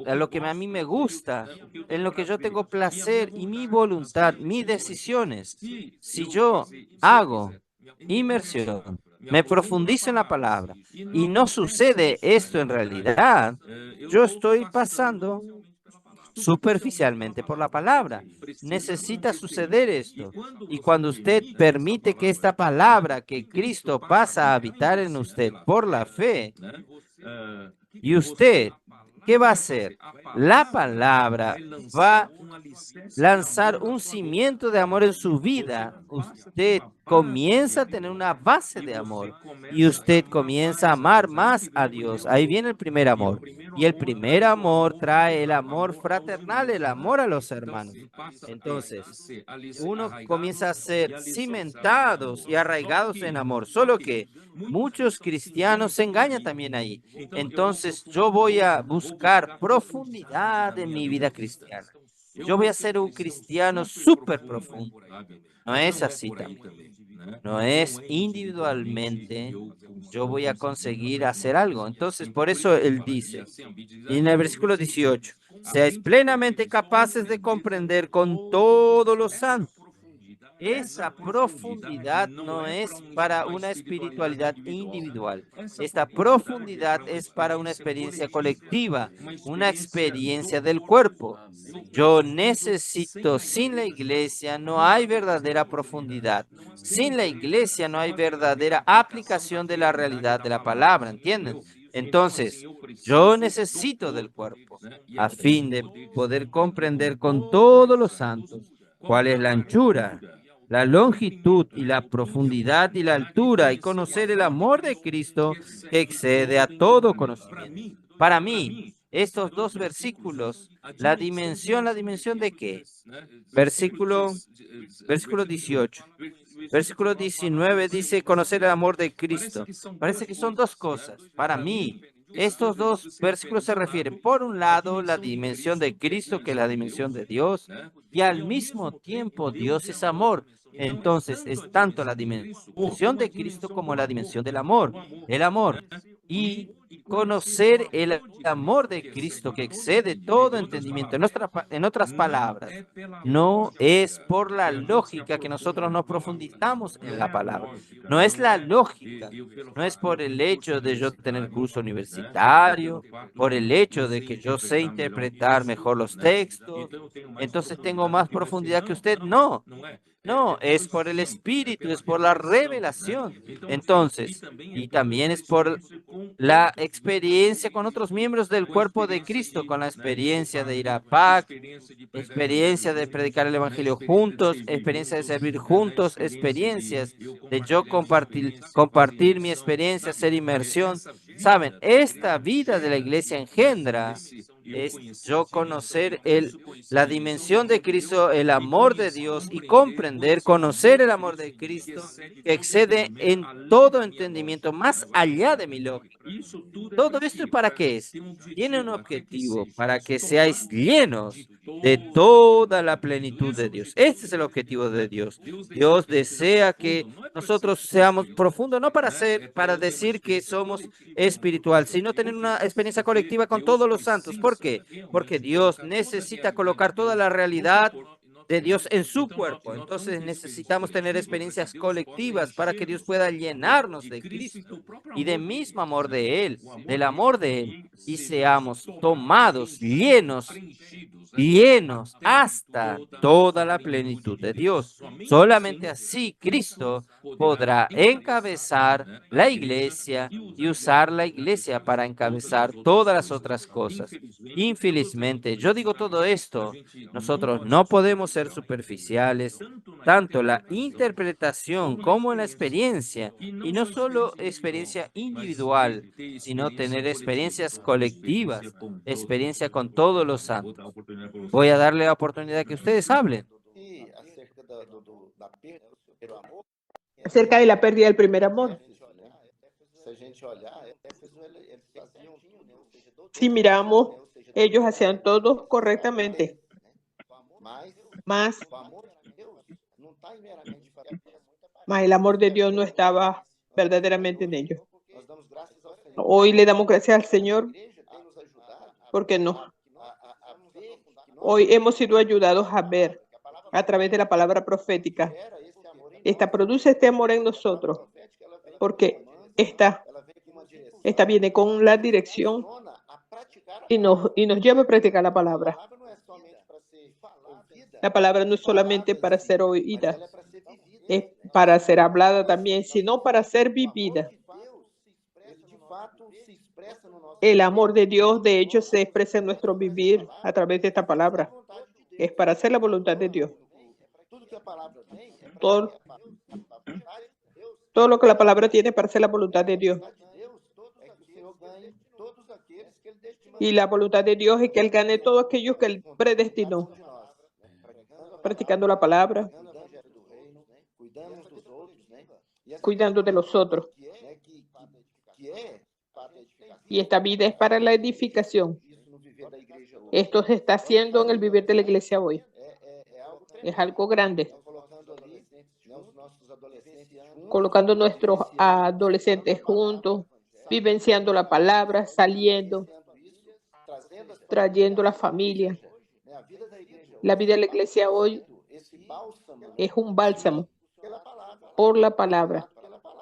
a lo que a mí me gusta, en lo que yo tengo placer y mi voluntad, mis decisiones. Si yo hago inmersión, me profundizo en la palabra y no sucede esto en realidad, yo estoy pasando superficialmente por la palabra. Necesita suceder esto. Y cuando usted permite que esta palabra, que Cristo pasa a habitar en usted por la fe, y usted, ¿qué va a hacer? La palabra va a lanzar un cimiento de amor en su vida. Usted comienza a tener una base de amor y usted comienza a amar más a Dios. Ahí viene el primer amor. Y el primer amor trae el amor fraternal, el amor a los hermanos. Entonces, uno comienza a ser cimentados y arraigados en amor. Solo que muchos cristianos se engañan también ahí. Entonces, yo voy a buscar profundidad en mi vida cristiana. Yo voy a ser un cristiano súper profundo. No es así también. No es individualmente yo voy a conseguir hacer algo. Entonces, por eso él dice, en el versículo 18, seáis plenamente capaces de comprender con todos los santos. Esa profundidad no es para una espiritualidad individual. Esta profundidad es para una experiencia colectiva, una experiencia del cuerpo. Yo necesito, sin la iglesia no hay verdadera profundidad. Sin la iglesia no hay verdadera aplicación de la realidad de la palabra, ¿entienden? Entonces, yo necesito del cuerpo a fin de poder comprender con todos los santos cuál es la anchura, la longitud y la profundidad y la altura, y conocer el amor de Cristo que excede a todo conocimiento. Para mí, estos dos versículos, ¿la dimensión de qué? Versículo 18. Versículo 19 dice conocer el amor de Cristo. Parece que son dos cosas. Para mí, estos dos versículos se refieren, por un lado, la dimensión de Cristo, que es la dimensión de Dios, y al mismo tiempo Dios es amor. Entonces, es tanto la dimensión de Cristo como la dimensión del amor. El amor. Y conocer el amor de Cristo que excede todo entendimiento. En otras palabras, no es por la lógica que nosotros nos profundizamos en la palabra. No es la lógica. No es por el hecho de yo tener curso universitario, por el hecho de que yo sé interpretar mejor los textos, entonces tengo más profundidad que usted. No. No, es por el Espíritu, es por la revelación. Entonces, y también es por la experiencia con otros miembros del cuerpo de Cristo, con la experiencia de ir a PAC, experiencia de predicar el Evangelio juntos, experiencia de servir juntos, experiencias de yo compartir mi experiencia, hacer inmersión. Saben, esta vida de la iglesia engendra es yo conocer la dimensión de Cristo, el amor de Dios y comprender, conocer el amor de Cristo que excede en todo entendimiento, más allá de mi lógica. Todo esto, ¿para qué es? Tiene un objetivo, para que seáis llenos de toda la plenitud de Dios. Este es el objetivo de Dios. Dios desea que nosotros seamos profundos, no para decir que somos espiritual, sino tener una experiencia colectiva con todos los santos. ¿Por qué? Porque Dios necesita colocar toda la realidad de Dios en su cuerpo. Entonces necesitamos tener experiencias colectivas para que Dios pueda llenarnos de Cristo y del mismo amor de Él, del amor de Él, y seamos tomados, llenos hasta toda la plenitud de Dios. Solamente así Cristo podrá encabezar la iglesia y usar la iglesia para encabezar todas las otras cosas. Infelizmente, yo digo todo esto, nosotros no podemos ser superficiales, tanto la interpretación como la experiencia, y no solo experiencia individual, sino tener experiencias colectivas, experiencia con todos los santos. Voy a darle la oportunidad que ustedes hablen. E acerca da perda pelo amor, Acerca de la pérdida del primer amor. se a gente olhar, Éfeso, eles faziam tudo, né? Ou seja, Si miramos, ellos hacían todo correctamente. Mas o amor de Deus não está meramente fazendo mas el amor de Dios no estaba verdaderamente en ellos. Nós damos graças ao Senhor. Hoy le damos gracias al Señor A igreja tem nos ajudado porque no. a ver que nós Hoy hemos sido ayudados a ver a través de la palabra profética. gera esse amor em Esta produce este amor en nosotros profética, ela vem porque esta com uma direção. viene con la dirección Funciona a praticar a y nos lleva a practicar la palabra. palavra, não é somente para ser ouvida, La palabra no es solamente para ser oída, ela é para ser vivida. es para ser hablada también, sino para ser vivida. Deus, de fato, se expressa no nosso El amor de Dios, de hecho, se expresa en nuestro vivir a través de esta palabra. vontade de Deus. Es para hacer la voluntad de Dios. Tudo que a palavra tem é para Todo, a vontade de Deus. todo lo que la palabra tiene para hacer la voluntad de Dios. A vontade de Deus é que o Senhor ganhe todos aqueles que Ele destinou Y la voluntad de Dios es que Él gane todos aquellos que Él predestinó, de nós, né? practicando la palabra, Cuidando do evangelho do reino, cuidando dos outros, né? E essa cuidando de los otros. que é, que é para a edificação. Y esta vida es para la edificación. Isso no viver da igreja hoje. Esto se está haciendo en el vivir de la iglesia hoy. É algo tremendo. Es algo grande. Estão colocando ali, né, os nossos adolescentes juntos, Colocando nuestros adolescentes juntos, vivenciando la palabra, saliendo, trazendo as trayendo la familia. né, a vida da igreja hoje. La vida de la iglesia hoy Esse bálsamo es un bálsamo pela palavra, por la palabra,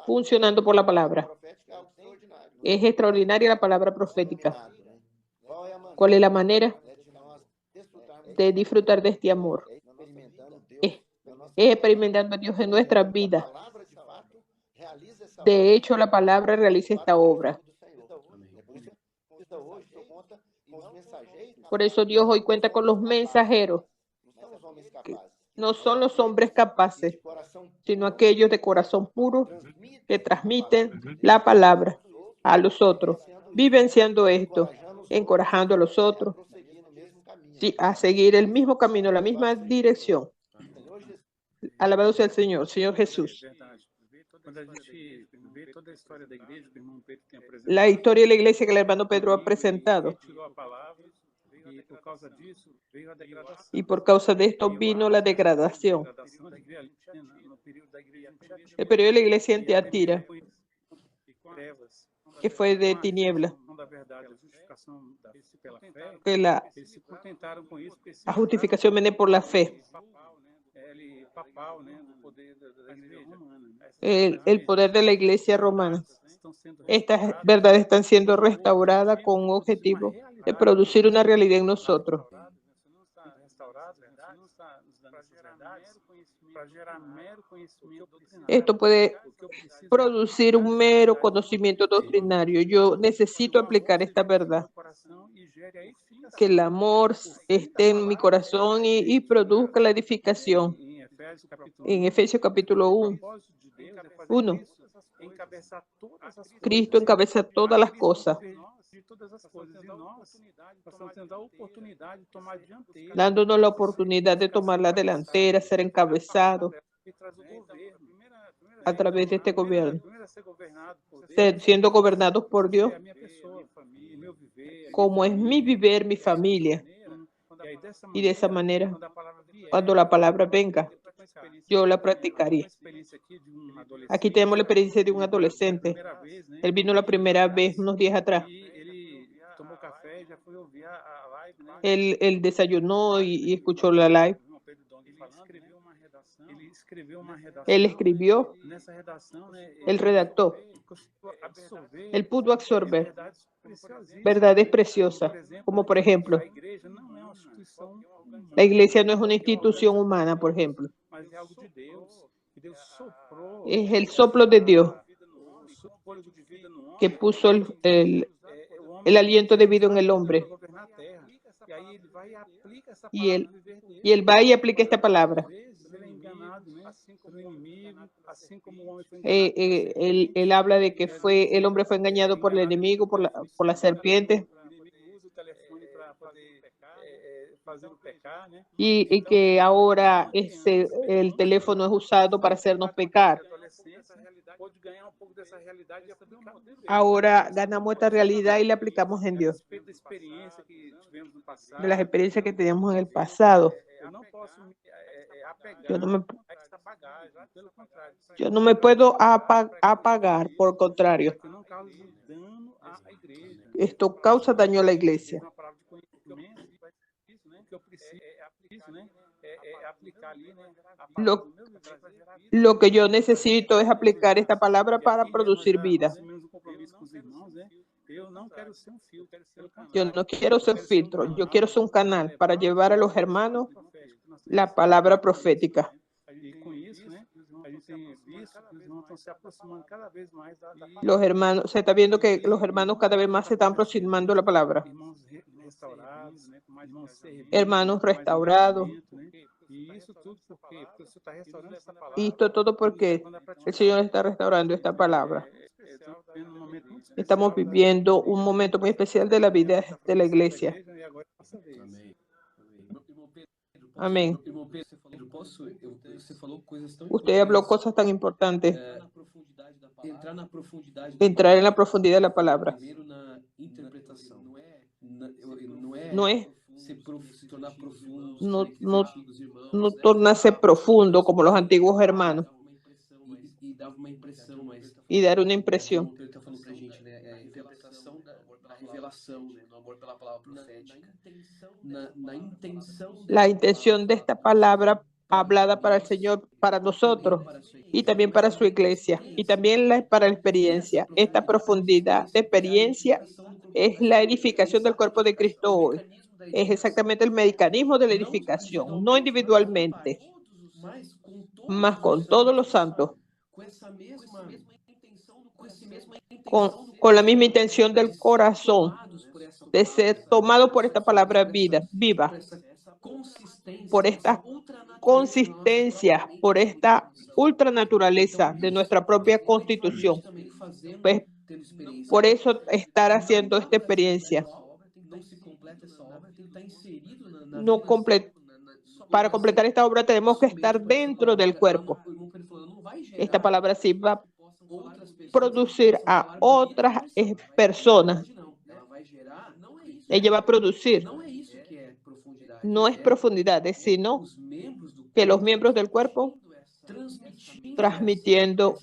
funcionando por la palabra. profética é algo extraordinário. Es extraordinaria la palabra profética. Né? Qual é a maneira, ¿Cuál es la manera né, de nós desfrutarmos, de disfrutar de este amor? experimentando Deus Es, na nossa es experimentando a Dios en nuestras vidas. palavra de fato, realiza essa De hecho, la palabra realiza esta obra. do Senhor. É por isso que hoje Deus conta com os mensageiros, Por eso Dios hoy cuenta con los mensajeros. não são os homens capazes, No son los hombres capaces, de coração sino aquellos de corazón puro transmite, que transmiten la palabra a los otros, vivenciando esto, encorajando a los otros prosseguir no mesmo caminho. sí, a seguir el mismo camino, la misma dirección. Senhor Jesus, Alabado sea el Señor, Señor Jesús. Verdade. Quando a gente vê toda a história da igreja que o irmão Pedro tem apresentado, La historia de la iglesia que el hermano Pedro ha ele presentado. retirou a palavra e por causa disso veio a degradação. Y por causa de esto vino la degradación. Degradação de igreja, no período da igreja antiga, El periodo de la iglesia en Tiatira, trevas, que fue de tiniebla, não da verdade, a justificação pela fé, que eles se contentaram com isso, porque la justificación viene por la fe. papal, né, do poder da igreja romana. El poder de la iglesia romana. Estão sendo Estas verdades están siendo restauradas con un objetivo de producir una realidad en nosotros. restauradas, verdade, não está nos dando essas verdades para gerar mero conhecimento doutrinário. Esto puede O que eu preciso producir un mero conocimiento doctrinario. Yo necesito aplicar esta verdad. no coração e gere a edificação. Que el amor esté en mi corazón y produzca la edificación. Em Efésios capítulo En Efesios capítulo 1, o propósito de Deus é fazer 1. isso, encabeçar todas as coisas. Cristo encabeza todas las cosas, De todas as coisas. E nós estamos tendo a oportunidade de tomar a dianteira dándonos la oportunidad de tomar la delantera, ser encabezado e trazer o governo. a través de este gobierno, Primeiro a ser governado por Deus, siendo gobernados por Dios, é a minha pessoa, o meu viver. como es mi vivir, mi familia. E aí, dessa Y de esa manera, quando a palavra vier, cuando la palabra venga, yo la uma practicaría. experiência aqui de adolescente. Aquí tenemos la experiencia de un adolescente. Primeira vez, né? Él vino la primera vez, unos días atrás. E ele tomou café e já foi ouvir a live, né? Él desayunó y escuchó la live. O irmão Pedro Dong falando, ele escreveu uma redação. Él escribió, Nessa redação, né? él redactó, Conseguiu absorver él pudo absorber verdades preciosíssimas. verdades preciosas, como por ejemplo, A igreja não é uma instituição humana, la iglesia no es una institución humana, por ejemplo, mas é algo de Deus. Que Deus soprou es el soplo de Dios o fôlego de vida no homem. que puso O homem el aliento de vida en el hombre. vai governar a terra. E aí ele vai e aplica essa Y palavra él, no viver dele. y él va y aplica esta palabra. Às vezes ele é enganado, né? Assim como o inimigo, assim como o homem foi Él habla de que el hombre fue engañado por el enemigo, por la serpiente, O inimigo usa o telefone para poder fazer pecar, né? y que ahora el teléfono es usado para hacernos pecar. Adolescência pode ganhar um pouco dessa realidade e aplicar no viver. Ahora ganamos esta realidad y la aplicamos en A Dios. respeito da experiência que tivemos no passado, De las experiencias que teníamos en el pasado, eu não posso me apegar yo no me, a essa bagagem, pelo contrário, yo no me puedo apagar, por contrario. que não cause dano à igreja. Esto causa daño a la iglesia. Uma palavra de conhecimento, isso, né? Que eu preciso, isso, né? Aplicar ali, né? A palavra Lo, do meu viver para gerar lo que yo necesito es aplicar esta palabra para producir vida. assumimos um compromisso com os irmãos, né? Eu não quero ser um filtro, quero ser um canal. Yo no quiero ser filtro, yo quiero ser un canal para llevar a los hermanos la palabra profética. E com isso, né? A gente tem visto que os irmãos estão se aproximando cada vez mais da palavra. Los hermanos, se está viendo que los hermanos cada vez más se están aproximando a la palabra. Irmãos restaurados, né? Irmãos servindo, Hermanos mais restaurados. conhecimento, né? E isso tudo por quê? Porque o Senhor está restaurando essa palavra. Y esto todo porque el Señor está restaurando esta palabra. Estou vivendo um momento muito Estamos especial viviendo un momento muy especial de la vida de la iglesia. e agora é a nossa vez. Amén. Irmão Pedro, você falou coisas tão Usted habló cosas tan importantes. entrar na profundidade Entrar en la profundidad de la palabra. primeiro na interpretação. Não No es, se tornar profundo, no, como no, aqueles antigos irmãos, no né? tornarse profundo como los antiguos hermanos Dava uma impressão, mas y dar una impresión. como o Pedro está falando pra gente, né? É a interpretação da revelação, né? No amor pela palavra profética. Na intenção La intención de esta palabra hablada para el Señor, para nosotros y también para su iglesia y también para la experiencia. Esta profundidad de experiencia es la edificación del cuerpo de Cristo hoy. Es exactamente el mecanismo de la edificación, no individualmente, mas con todos los santos, con la misma intención del corazón de ser tomado por esta palabra viva, por esta consistencia, por esta ultranaturaleza de nuestra propia constitución. Pues, por eso estar haciendo esta experiencia. No para completar esta obra tenemos que estar dentro del cuerpo. Esta palabra sí va a producir a otras personas. Ella va a producir. No es profundidad, sino que los miembros del cuerpo transmitiendo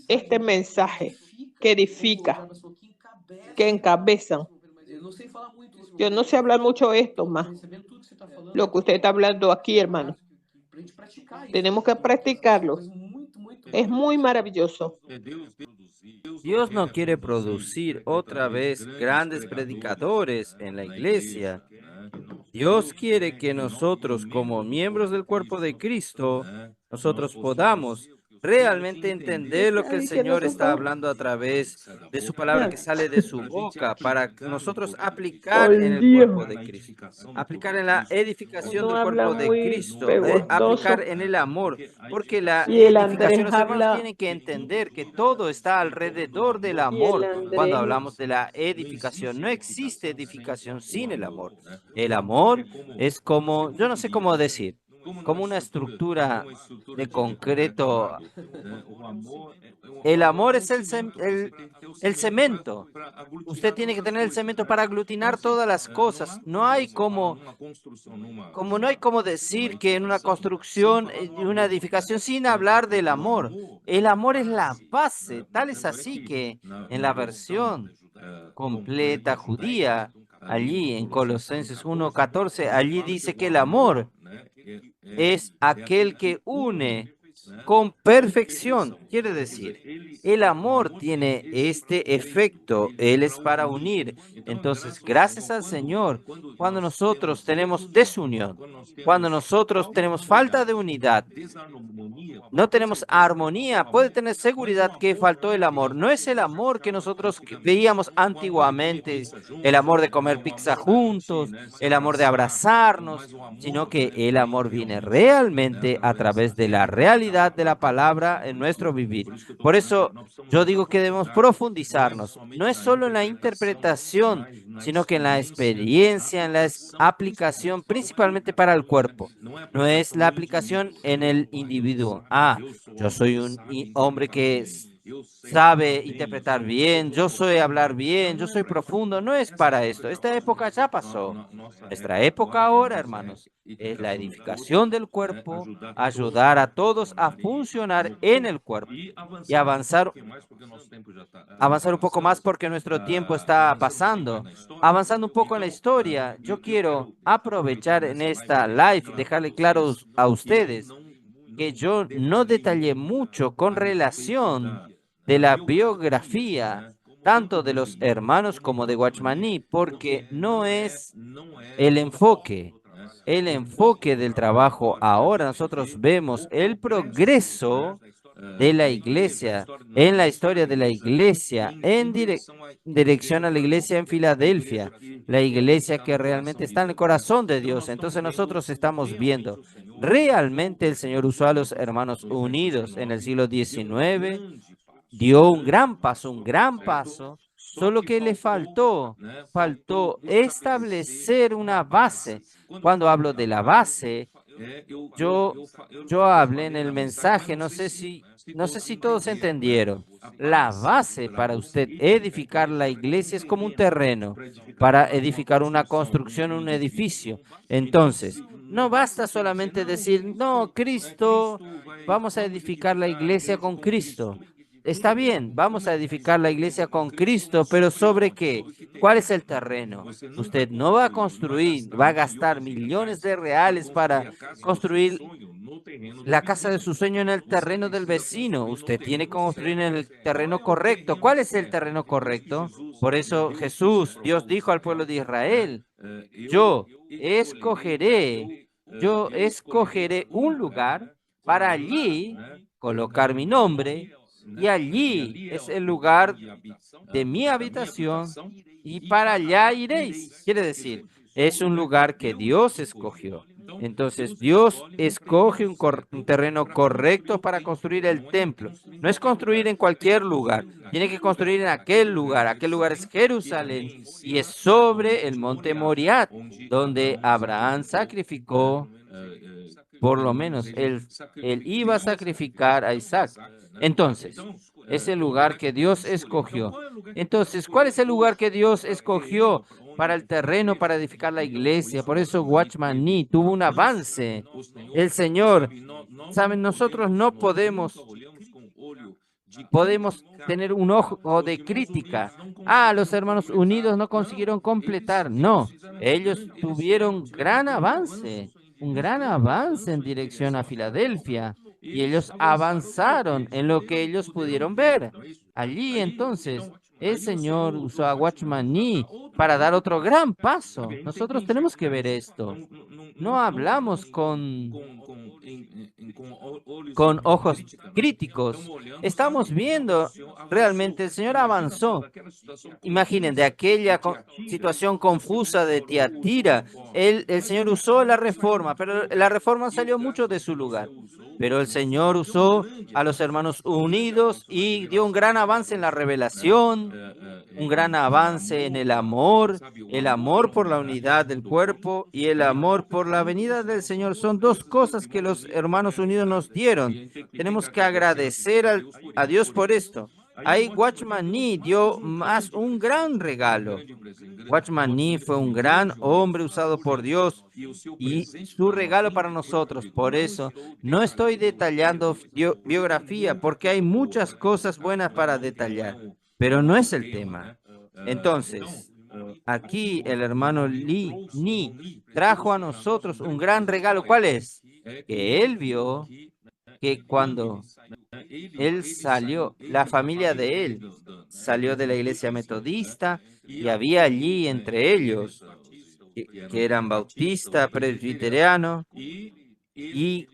este mensaje que edifica, que encabezan. Yo no sé hablar mucho esto más. Lo que usted está hablando aquí, hermano. Tenemos que practicarlo. Es muy maravilloso. Dios no quiere producir otra vez grandes predicadores en la iglesia. Dios quiere que nosotros, como miembros del cuerpo de Cristo, nosotros podamos realmente entender lo que el Señor está hablando a través de su palabra que sale de su boca para nosotros aplicar en el cuerpo de Cristo, aplicar en la edificación del cuerpo de Cristo, aplicar en el amor, porque la Y el edificación, Andrés los hermanos habla. tienen que entender que todo está alrededor del Y el amor. Cuando Andrés. hablamos de la edificación, no existe edificación sin el amor. El amor es como, yo no sé cómo decir, como una estructura de concreto. El amor es el cemento. Usted tiene que tener el cemento para aglutinar todas las cosas. No hay como no hay como decir que en una construcción, en una edificación, sin hablar del amor. El amor es la base. Tal es así que en la versión completa judía, allí en Colosenses 1:14, allí dice que el amor es aquel que une con perfección. Quiere decir, el amor tiene este efecto, él es para unir. Entonces, gracias al Señor, cuando nosotros tenemos desunión, cuando nosotros tenemos falta de unidad, no tenemos armonía, puede tener seguridad que faltó el amor. No es el amor que nosotros veíamos antiguamente, el amor de comer pizza juntos, el amor de abrazarnos, sino que el amor viene realmente a través de la realidad de la palabra en nuestro vivir. Por eso yo digo que debemos profundizarnos. No es solo en la interpretación, sino que en la experiencia, en la aplicación, principalmente para el cuerpo. No es la aplicación en el individuo. Yo soy un hombre que sabe interpretar bien, yo soy hablar bien, yo soy profundo. No es para esto. Esta época ya pasó. Nuestra época ahora, hermanos, es la edificación del cuerpo, ayudar a todos a funcionar en el cuerpo y avanzar un poco más porque nuestro tiempo está pasando. Avanzando un poco en la historia, yo quiero aprovechar en esta live, dejarle claro a ustedes que yo no detallé mucho con relación de la biografía, tanto de los hermanos como de Watchmaní, porque no es el enfoque. El enfoque del trabajo ahora nosotros vemos el progreso de la iglesia, en la historia de la iglesia, en dirección a la iglesia en Filadelfia, la iglesia que realmente está en el corazón de Dios. Entonces nosotros estamos viendo, realmente el Señor usó a los hermanos unidos en el siglo XIX, dio un gran paso, solo que le faltó establecer una base. Cuando hablo de la base, yo hablé en el mensaje, no sé si todos entendieron. La base para usted edificar la iglesia es como un terreno para edificar una construcción, un edificio. Entonces, no basta solamente decir, no, Cristo, vamos a edificar la iglesia con Cristo. Está bien, vamos a edificar la iglesia con Cristo, pero ¿sobre qué? ¿Cuál es el terreno? Usted no va a construir, va a gastar millones de reales para construir la casa de su sueño en el terreno del vecino. Usted tiene que construir en el terreno correcto. ¿Cuál es el terreno correcto? Por eso Jesús, Dios dijo al pueblo de Israel, yo escogeré un lugar para allí colocar mi nombre. Y allí es el lugar de mi habitación y para allá iréis. Quiere decir, es un lugar que Dios escogió. Entonces, Dios escoge un terreno correcto para construir el templo. No es construir en cualquier lugar. Tiene que construir en aquel lugar. Aquel lugar es Jerusalén y es sobre el monte Moriah, donde Abraham sacrificó por lo menos él iba a sacrificar a Isaac. Entonces, es el lugar que Dios escogió. Entonces, ¿cuál es el lugar que Dios escogió para el terreno, para edificar la iglesia? Por eso Watchman Nee tuvo un avance. El Señor, saben, nosotros no podemos tener un ojo de crítica. Los hermanos unidos no consiguieron completar. No, ellos tuvieron un gran avance en dirección a Filadelfia. Y ellos avanzaron en lo que ellos pudieron ver. Allí entonces el Señor usó a Watchman Nee para dar otro gran paso. Nosotros tenemos que ver esto. No hablamos con ojos críticos. Estamos viendo realmente el Señor avanzó. Imaginen, de aquella situación confusa de Tiatira, el Señor usó la reforma, pero la reforma salió mucho de su lugar. Pero el Señor usó a los hermanos unidos y dio un gran avance en la revelación, un gran avance en el amor por la unidad del cuerpo y el amor por la venida del Señor. Son dos cosas que los hermanos unidos nos dieron. Tenemos que agradecer a Dios por esto. Ahí Watchman Nee dio más un gran regalo. Watchman Nee fue un gran hombre usado por Dios y su regalo para nosotros. Por eso no estoy detallando biografía porque hay muchas cosas buenas para detallar, pero no es el tema. Entonces, aquí el hermano Nee trajo a nosotros un gran regalo. ¿Cuál es? Que él vio que cuando él salió, la familia de él salió de la iglesia metodista y había allí entre ellos que eran bautista, presbiteriano, y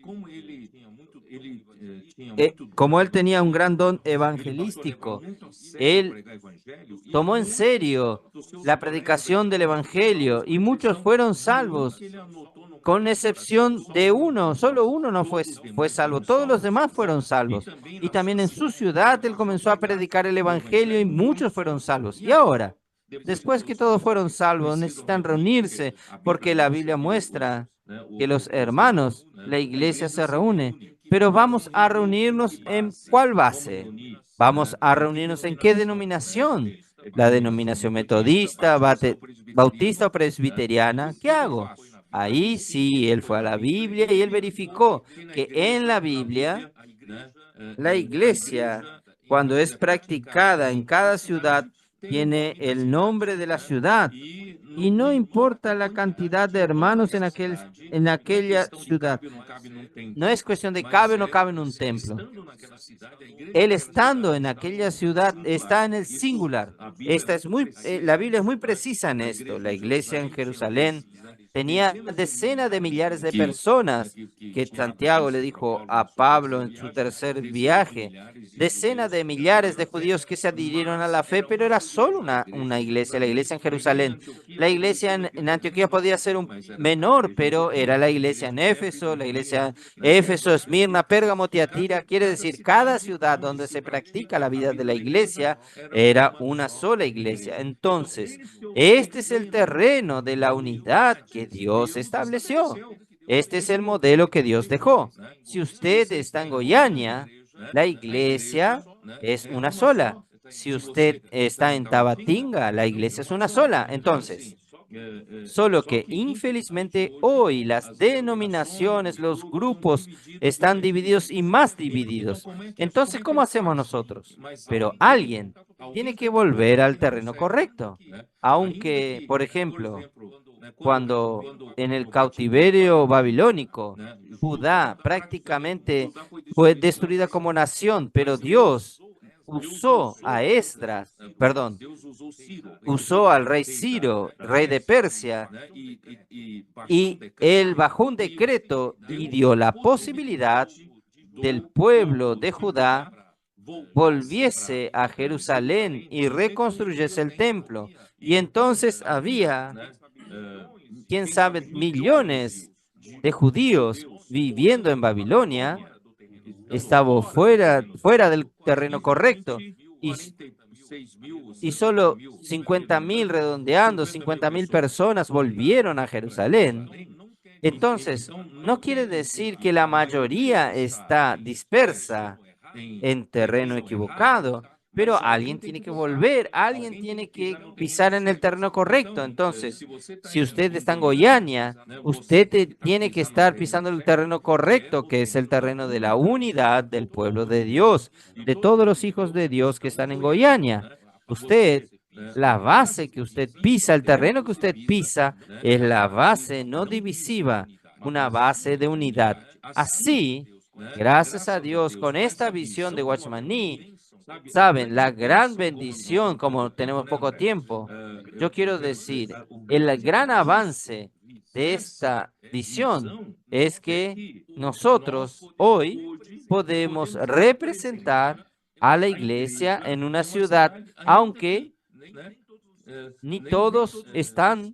como él tenía un gran don evangelístico, él tomó en serio la predicación del evangelio y muchos fueron salvos, con excepción de uno. Solo uno no fue salvo, todos los demás fueron salvos. Y también en su ciudad él comenzó a predicar el evangelio y muchos fueron salvos. Y ahora, después que todos fueron salvos, necesitan reunirse porque la Biblia muestra que los hermanos, la iglesia se reúne. Pero vamos a reunirnos ¿en cuál base? Vamos a reunirnos ¿en qué denominación? La denominación metodista, bautista o presbiteriana. ¿Qué hago? Ahí sí, él fue a la Biblia y él verificó que en la Biblia, la iglesia, cuando es practicada en cada ciudad, tiene el nombre de la ciudad. Y no importa la cantidad de hermanos en aquella ciudad. No es cuestión de cabe o no cabe en un templo. Él estando en aquella ciudad está en el singular. La Biblia es muy precisa en esto. La iglesia en Jerusalén tenía decenas de millares de personas que Santiago le dijo a Pablo en su tercer viaje. Decenas de millares de judíos que se adhirieron a la fe, pero era solo una iglesia, la iglesia en Jerusalén. La iglesia en Antioquía podía ser un menor, pero era la iglesia en Éfeso, la iglesia Éfeso, Esmirna, Pérgamo, Tiatira. Quiere decir, cada ciudad donde se practica la vida de la iglesia era una sola iglesia. Entonces, este es el terreno de la unidad que Dios estableció. Este es el modelo que Dios dejó. Si usted está en Goiânia, la iglesia es una sola. Si usted está en Tabatinga, la iglesia es una sola. Entonces, solo que infelizmente hoy las denominaciones, los grupos están divididos y más divididos. Entonces, ¿cómo hacemos nosotros? Pero alguien tiene que volver al terreno correcto. Aunque, por ejemplo, cuando en el cautiverio babilónico, Judá prácticamente fue destruida como nación, pero Dios usó usó al rey Ciro, rey de Persia, y él bajó un decreto y dio la posibilidad del pueblo de Judá volviese a Jerusalén y reconstruyese el templo. Y entonces había, quién sabe, millones de judíos viviendo en Babilonia. Estaba fuera del terreno correcto y solo 50.000, redondeando, 50.000 personas volvieron a Jerusalén. Entonces, no quiere decir que la mayoría está dispersa en terreno equivocado, pero alguien tiene que volver, alguien tiene que pisar en el terreno correcto. Entonces, si usted está en Goiânia, usted tiene que estar pisando el terreno correcto, que es el terreno de la unidad del pueblo de Dios, de todos los hijos de Dios que están en Goiânia. Usted, la base que usted pisa, el terreno que usted pisa, es la base no divisiva, una base de unidad. Así, gracias a Dios, con esta visión de Watchman Nee, saben, la gran bendición, como tenemos poco tiempo, yo quiero decir, el gran avance de esta visión es que nosotros hoy podemos representar a la iglesia en una ciudad, aunque ni todos están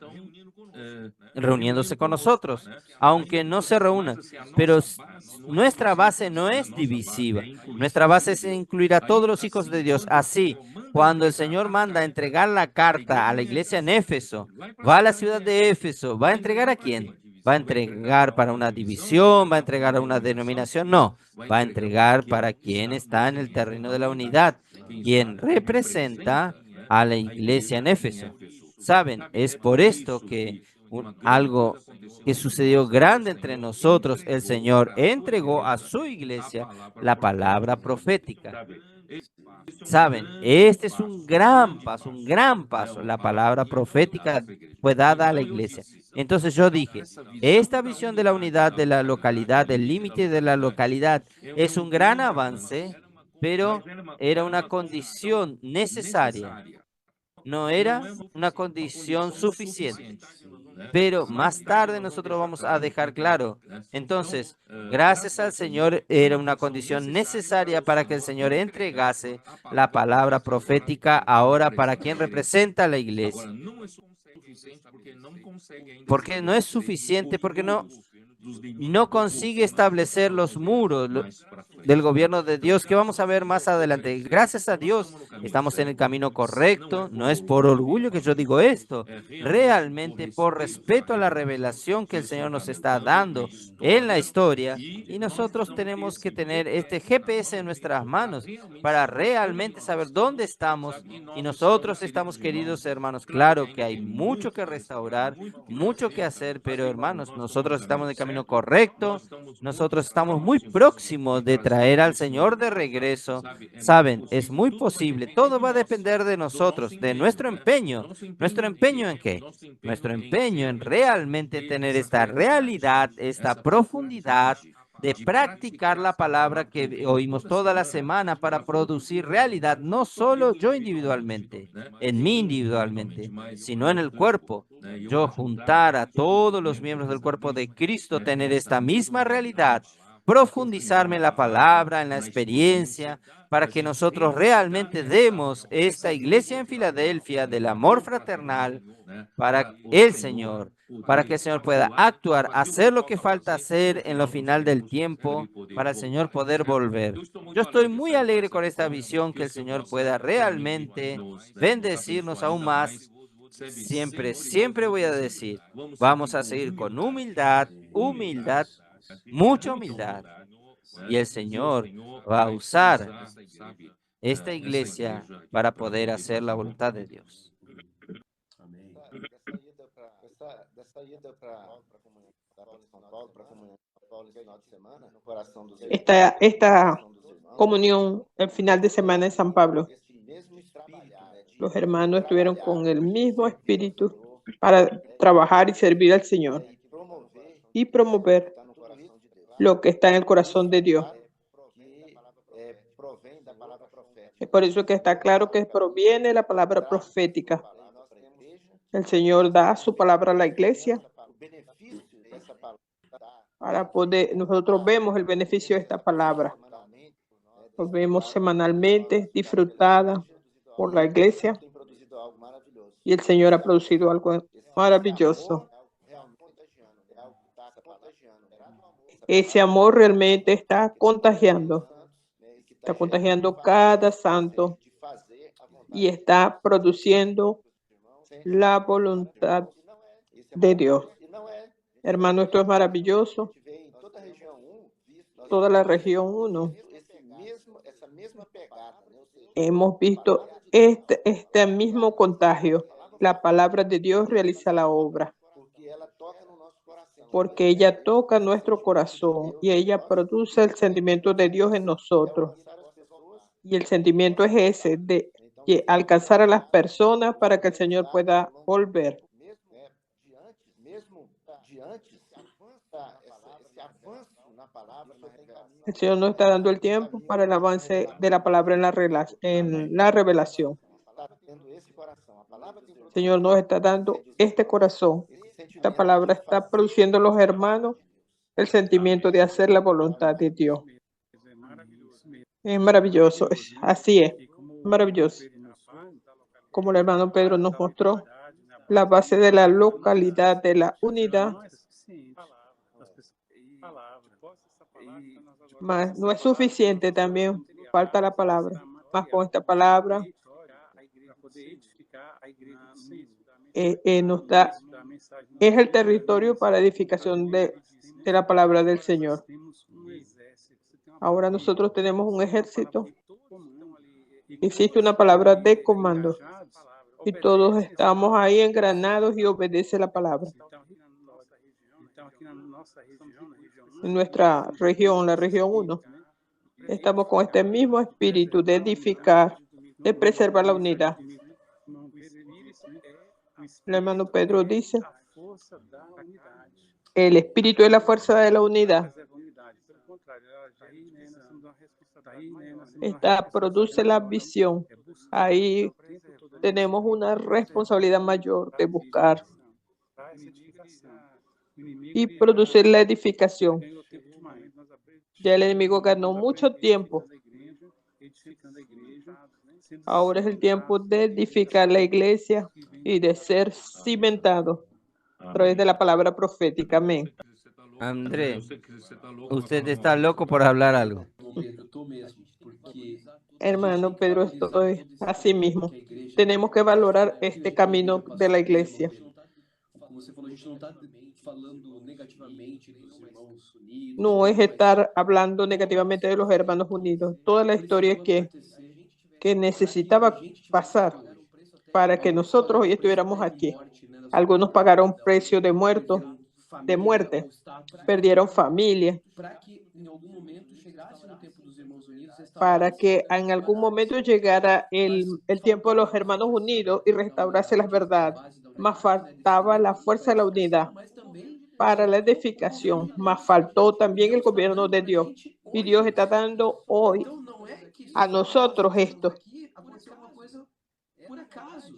reuniéndose con nosotros, aunque no se reúnan, pero nuestra base no es divisiva, nuestra base es incluir a todos los hijos de Dios. Así, cuando el Señor manda a entregar la carta a la iglesia en Éfeso, va a la ciudad de Éfeso, ¿va a entregar a quién? ¿Va a entregar para una división? ¿Va a entregar a una denominación? No, va a entregar para quien está en el terreno de la unidad, quien representa a la iglesia en Éfeso. Saben, es por esto que algo que sucedió grande entre nosotros, el Señor entregó a su iglesia la palabra profética. Saben, este es un gran paso. La palabra profética fue dada a la iglesia. Entonces yo dije, esta visión de la unidad de la localidad, del límite de la localidad, es un gran avance, pero era una condición necesaria. No era una condición suficiente. Pero más tarde nosotros vamos a dejar claro. Entonces, gracias al Señor, era una condición necesaria para que el Señor entregase la palabra profética ahora para quien representa a la iglesia. Porque no es suficiente, porque no consigue establecer los muros del gobierno de Dios, que vamos a ver más adelante. Gracias a Dios, estamos en el camino correcto. No es por orgullo que yo digo esto, realmente por respeto a la revelación que el Señor nos está dando en la historia. Y nosotros tenemos que tener este GPS en nuestras manos para realmente saber dónde estamos. Y nosotros estamos, queridos hermanos, claro que hay mucho que restaurar, mucho que hacer, pero hermanos, nosotros estamos en el camino correcto, nosotros estamos muy próximos de traer al Señor de regreso. Saben, es muy posible, todo va a depender de nosotros, de nuestro empeño. ¿Nuestro empeño en qué? Nuestro empeño en realmente tener esta realidad, esta profundidad de practicar la palabra que oímos toda la semana para producir realidad, no solo yo individualmente, en mí individualmente, sino en el cuerpo. Yo juntar a todos los miembros del cuerpo de Cristo, tener esta misma realidad, profundizarme en la palabra, en la experiencia, para que nosotros realmente demos esta iglesia en Filadelfia del amor fraternal para el Señor, para que el Señor pueda actuar, hacer lo que falta hacer en lo final del tiempo, para el Señor poder volver. Yo estoy muy alegre con esta visión, que el Señor pueda realmente bendecirnos aún más. Siempre voy a decir, vamos a seguir con humildad, mucha humildad. Y el Señor va a usar esta iglesia para poder hacer la voluntad de Dios. Dessa ida para São Paulo, para comunhão São Paulo, esse final de semana, no coração dos Esta comunión el final de semana en San Pablo, los hermanos estuvieron con el mismo espíritu para trabajar y servir al Señor y promover lo que está en el corazón de Dios. Es por eso que está claro que proviene la palabra profética. El Señor da su palabra a la iglesia para poder, nosotros vemos el beneficio de esta palabra. Lo vemos semanalmente, disfrutada por la iglesia, y el Señor ha producido algo maravilloso. Ese amor realmente está contagiando cada santo y está produciendo la voluntad de Dios. Hermano, esto es maravilloso. A gente vê em toda a região 1, nós Toda la región 1 essa mesma pegada, né? Ou seja, hemos visto este mismo contagio. La palabra de Dios realiza la obra, porque ela toca no nosso coração. porque ella toca nuestro corazón y ella produce el sentimiento de Dios en nosotros. Alcançar as pessoas, Y el sentimiento es ese, de alcanzar a las personas para que el Señor pueda volver. mesmo diante esse avanço na palavra, na revelação. El Señor nos está dando el tiempo para el avance de la palabra en la revelación. Está tendo esse coração. A palavra tem El Señor nos está dando este corazón. esse Esta sentimento palabra de está fazer produciendo en los hermanos el sentimiento de hacer la voluntad de Dios. É maravilhoso mesmo. Es maravilloso, así es, E como maravilloso. Pedro mostrou, Como el hermano Pedro nos da mostró, localidade, né, a la base de la localidad, de la ela unidad, não é suficiente. As pessoas palavra. mas no es suficiente también, falta la palabra. Más con esta palabra Para poder edificar a igreja do nos da, es el territorio para edificación de la palabra del Señor. Temos exército. Você tem uma Ahora nosotros tenemos un ejército, comum e existe una palabra de comando engajados, y todos estamos ahí engranados y obedece la palabra. Então, aqui na nossa região, na região En nuestra región, la región 1, estamos con este mismo espíritu de edificar, de preservar la unidad. El hermano Pedro dice, a força da unidade. el espíritu es la fuerza de la unidad. Preserva a unidade. Pelo contrário, ela está aí, né? Nós temos uma responsabilidade maior. Esta produce la visión. Ahí tenemos una responsabilidad mayor de buscar Para essa edificação. O inimigo y producir la edificación. ganhou tempo demais. Nós abrimos Ya el enemigo ganó mucho tiempo. a igreja, edificando a igreja, sendo Ahora es el tiempo de edificar la iglesia y de ser cimentado a través de la palabra profética. Amén. André, Eu sei que você tá louco. usted está loco por hablar algo. Pedro, eu tô mesmo, porque Hermano Pedro, estoy así mismo. Tenemos que valorar este camino de la iglesia. Como você falou, a gente não está falando negativamente dos irmãos unidos. No es estar hablando negativamente de los hermanos unidos. Toda la historia que necesitaba pasar para que nosotros hoy estuviéramos aquí. Algunos pagaron precio de muerte, perdieron familia, Para que em algum momento chegasse no tempo dos irmãos unidos, para que en algún momento llegara el tiempo de los hermanos unidos y restaurase las verdades. Más faltaba la fuerza de la unidad mas também para la edificación, más faltó también el gobierno de Dios. Y Dios está dando hoy então não é que a nosotros esto. aqui aconteceu uma coisa por acaso.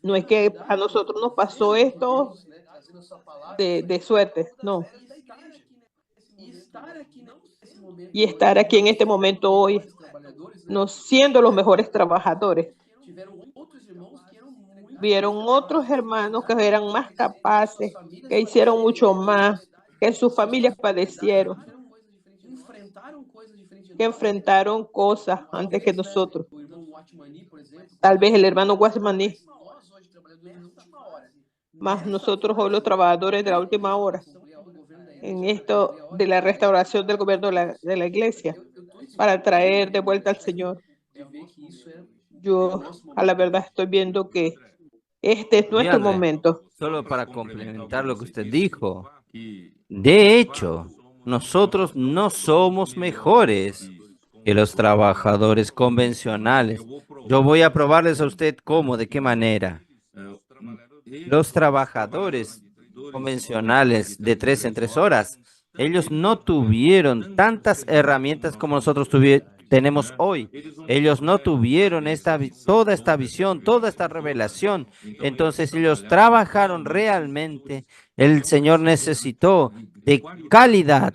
No es que a nosotros nos pasó esto Né? Trazendo a sua palavra, de suerte, no. e estar aqui nesse momento Y estar aquí en este momento hoy, os trabalhadores, né? no siendo los mejores trabajadores, Tiveram outros irmãos que eram muito vieron otros hermanos que eran más capaces, que hicieron mucho más, que sus familias padecieron, enfrentaram coisas diferentes. que enfrentaron cosas antes que nosotros. O irmão Watmani, por exemplo, Tal vez el hermano Guasmaní, nós hoje trabalhadores na última hora. más nosotros hoy los trabajadores de la última hora, en esto de la restauración del gobierno de la iglesia, para traer de vuelta al Señor. De ver que isso é Yo a la verdad estoy viendo que este es nuestro André, momento. Solo para complementar lo que usted dijo. De hecho, nosotros no somos mejores que los trabajadores convencionales. Yo voy a probarles a usted cómo, de qué manera. Los trabajadores convencionales de 3 en 3 horas, ellos no tuvieron tantas herramientas como nosotros tenemos hoy. Ellos no tuvieron toda esta visión, toda esta revelación. Entonces ellos trabajaron realmente. El Señor necesitó de calidad.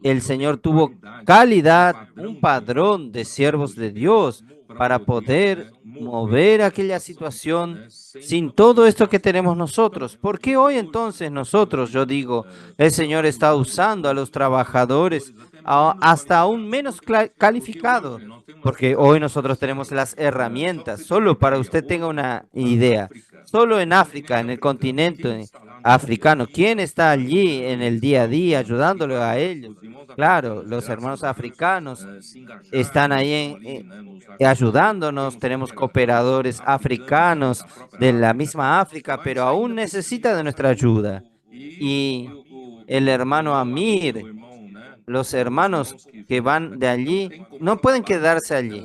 El Señor tuvo calidad, un padrón de siervos de Dios para poder mover aquella situación sin todo esto que tenemos nosotros. ¿Por qué hoy entonces nosotros, yo digo, el Señor está usando a los trabajadores hasta aún menos calificados? Porque hoy nosotros tenemos las herramientas. Solo para usted tenga una idea, solo en África, en el continente africanos. ¿Quién está allí en el día a día ayudándole a ellos? Claro, los hermanos africanos están ahí ayudándonos. Tenemos cooperadores africanos de la misma África, pero aún necesita de nuestra ayuda. Y el hermano Amir, los hermanos que van de allí, no pueden quedarse allí.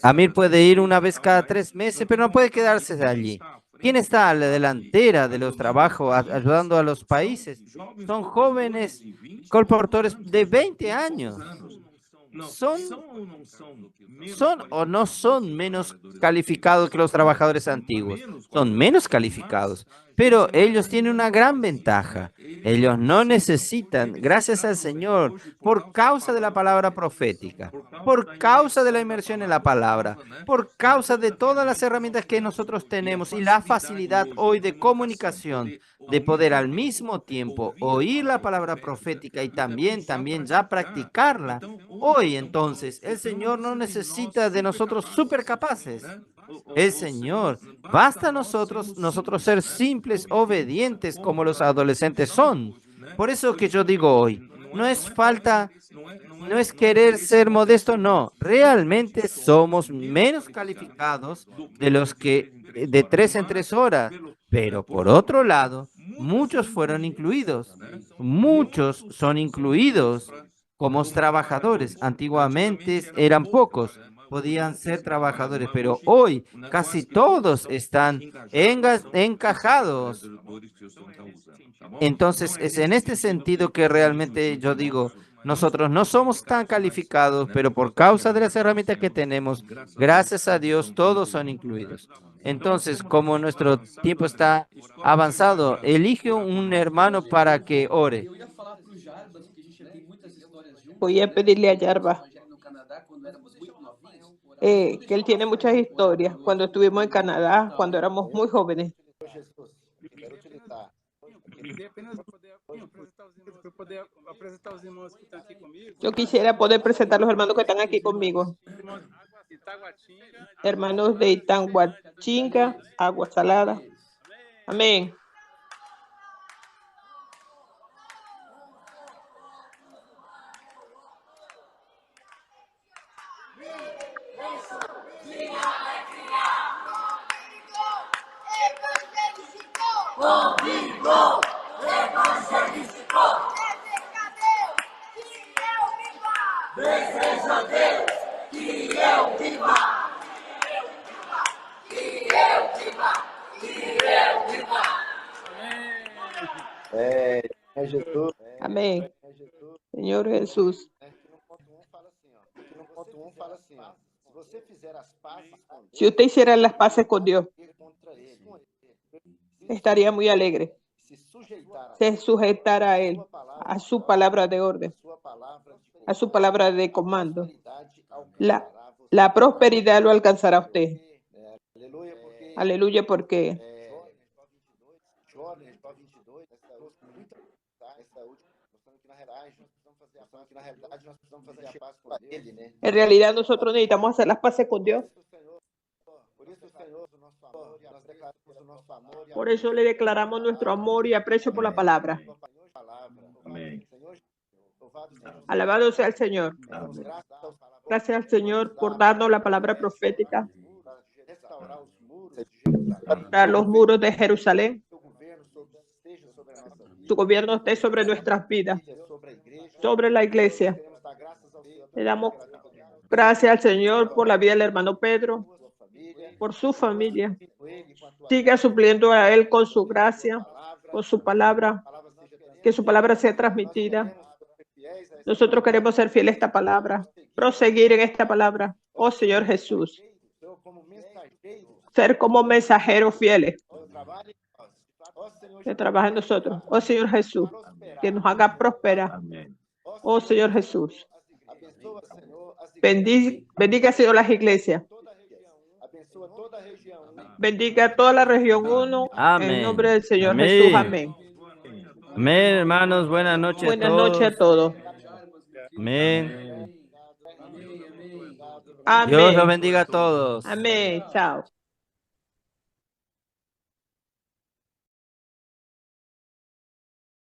Amir puede ir una vez cada 3 meses, pero no puede quedarse de allí. ¿Quién está a la delantera de los trabajos ayudando a los países? Son jóvenes colportores de 20 años. ¿Son o no son menos calificados que los trabajadores antiguos? Son menos calificados, pero ellos tienen una gran ventaja. Ellos no necesitan, gracias al Señor, por causa de la palabra profética, por causa de la inmersión en la palabra, por causa de todas las herramientas que nosotros tenemos y la facilidad hoy de comunicación, de poder al mismo tiempo oír la palabra profética y también ya practicarla. Hoy entonces el Señor no necesita de nosotros supercapaces. El Señor, basta a nosotros ser simples, obedientes como los adolescentes son. Por eso que yo digo hoy, no es falta, no es querer ser modesto, no. Realmente somos menos calificados de los que de 3 en 3 horas. Pero por otro lado, muchos fueron incluidos. Muchos son incluidos como trabajadores. Antiguamente eran pocos, podían ser trabajadores, pero hoy casi todos están encajados. Entonces, es en este sentido que realmente yo digo, nosotros no somos tan calificados, pero por causa de las herramientas que tenemos, gracias a Dios, todos son incluidos. Entonces, como nuestro tiempo está avanzado, elige un hermano para que ore. Eu ia falar pro Jarbas, porque a gente já tem muitas histórias juntos. Voy a pedirle a Jarba No Canadá, quando éramos muito novinhos. que él tiene muchas historias. Cuando estuvimos en Canadá, cuando éramos muy jóvenes. Jesus, quero utilizar. Queria apenas poder apresentar os irmãos que estão aqui comigo. Yo quisiera poder presentar a los hermanos que están aquí conmigo. Irmãos de Itaguatinga. Hermanos de Itanguachinga, Agua Salada. Amén. Jesus. Amén. Jesus. Señor Jesús. Aqui no ponto 1 fala assim, ó. Aqui no ponto 1 fala assim, ó. Se você fizer as pazes com Deus, Si usted hiciera las paces con Dios, ir contra ele. estaría muy alegre. Se sujeitar Se sujetara a Él, a su palabra de orden, sua palavra de a su palabra de comando. prosperidade La, alcançará você. la prosperidad lo alcanzará a usted. Aleluia, porque Aleluya, porque Jó 22, essa última, mostrando que na realidade nós precisamos fazer a paz com ele, né? en realidad nosotros necesitamos hacer las paces con Dios. Por isso o Senhor, o nosso amor, nós declaramos o nosso amor e Por eso le declaramos nuestro amor y aprecio por la palabra. Amém. Alabado sea el Señor. damos graças aos Gracias al Señor por darnos la palabra profética para restaurar os muros de Jerusalém. para los muros de Jerusalén. Que o governo esteja sobre a nossa vida, Tu gobierno esté sobre nuestras vidas, sobre a igreja. sobre la iglesia. Queremos dar graças ao Senhor Le damos gracias al Señor por la vida del hermano Pedro, pela sua família, por su familia. com ele, com a tua Siga supliendo a Él con su gracia, palavra, con su palabra, palavra seja que su palabra sea transmitida. queremos ser fiéis a essa Nosotros queremos ser fieles a esta palabra, proseguir en esta palabra. Oh Señor Jesús, Senhor como mensageiro ser como mensajeros fieles do trabalho em nós. Ó Senhor, que trabaja en nosotros. Oh Señor Jesús, que nos haga próspera. Amém. Oh Señor Jesús, abençoa, Senhor, as bendiga Señor las iglesias. toda a região, abençoa toda a região. Bendiga toda la región 1 en Amén. nombre del Señor Amén. Jesús. Amén. Amén, hermanos. Buenas noches a Buenas todos. noches a todos. Amén. Amém, amém. Amén. Dios los bendiga a todos. Amén. Chao.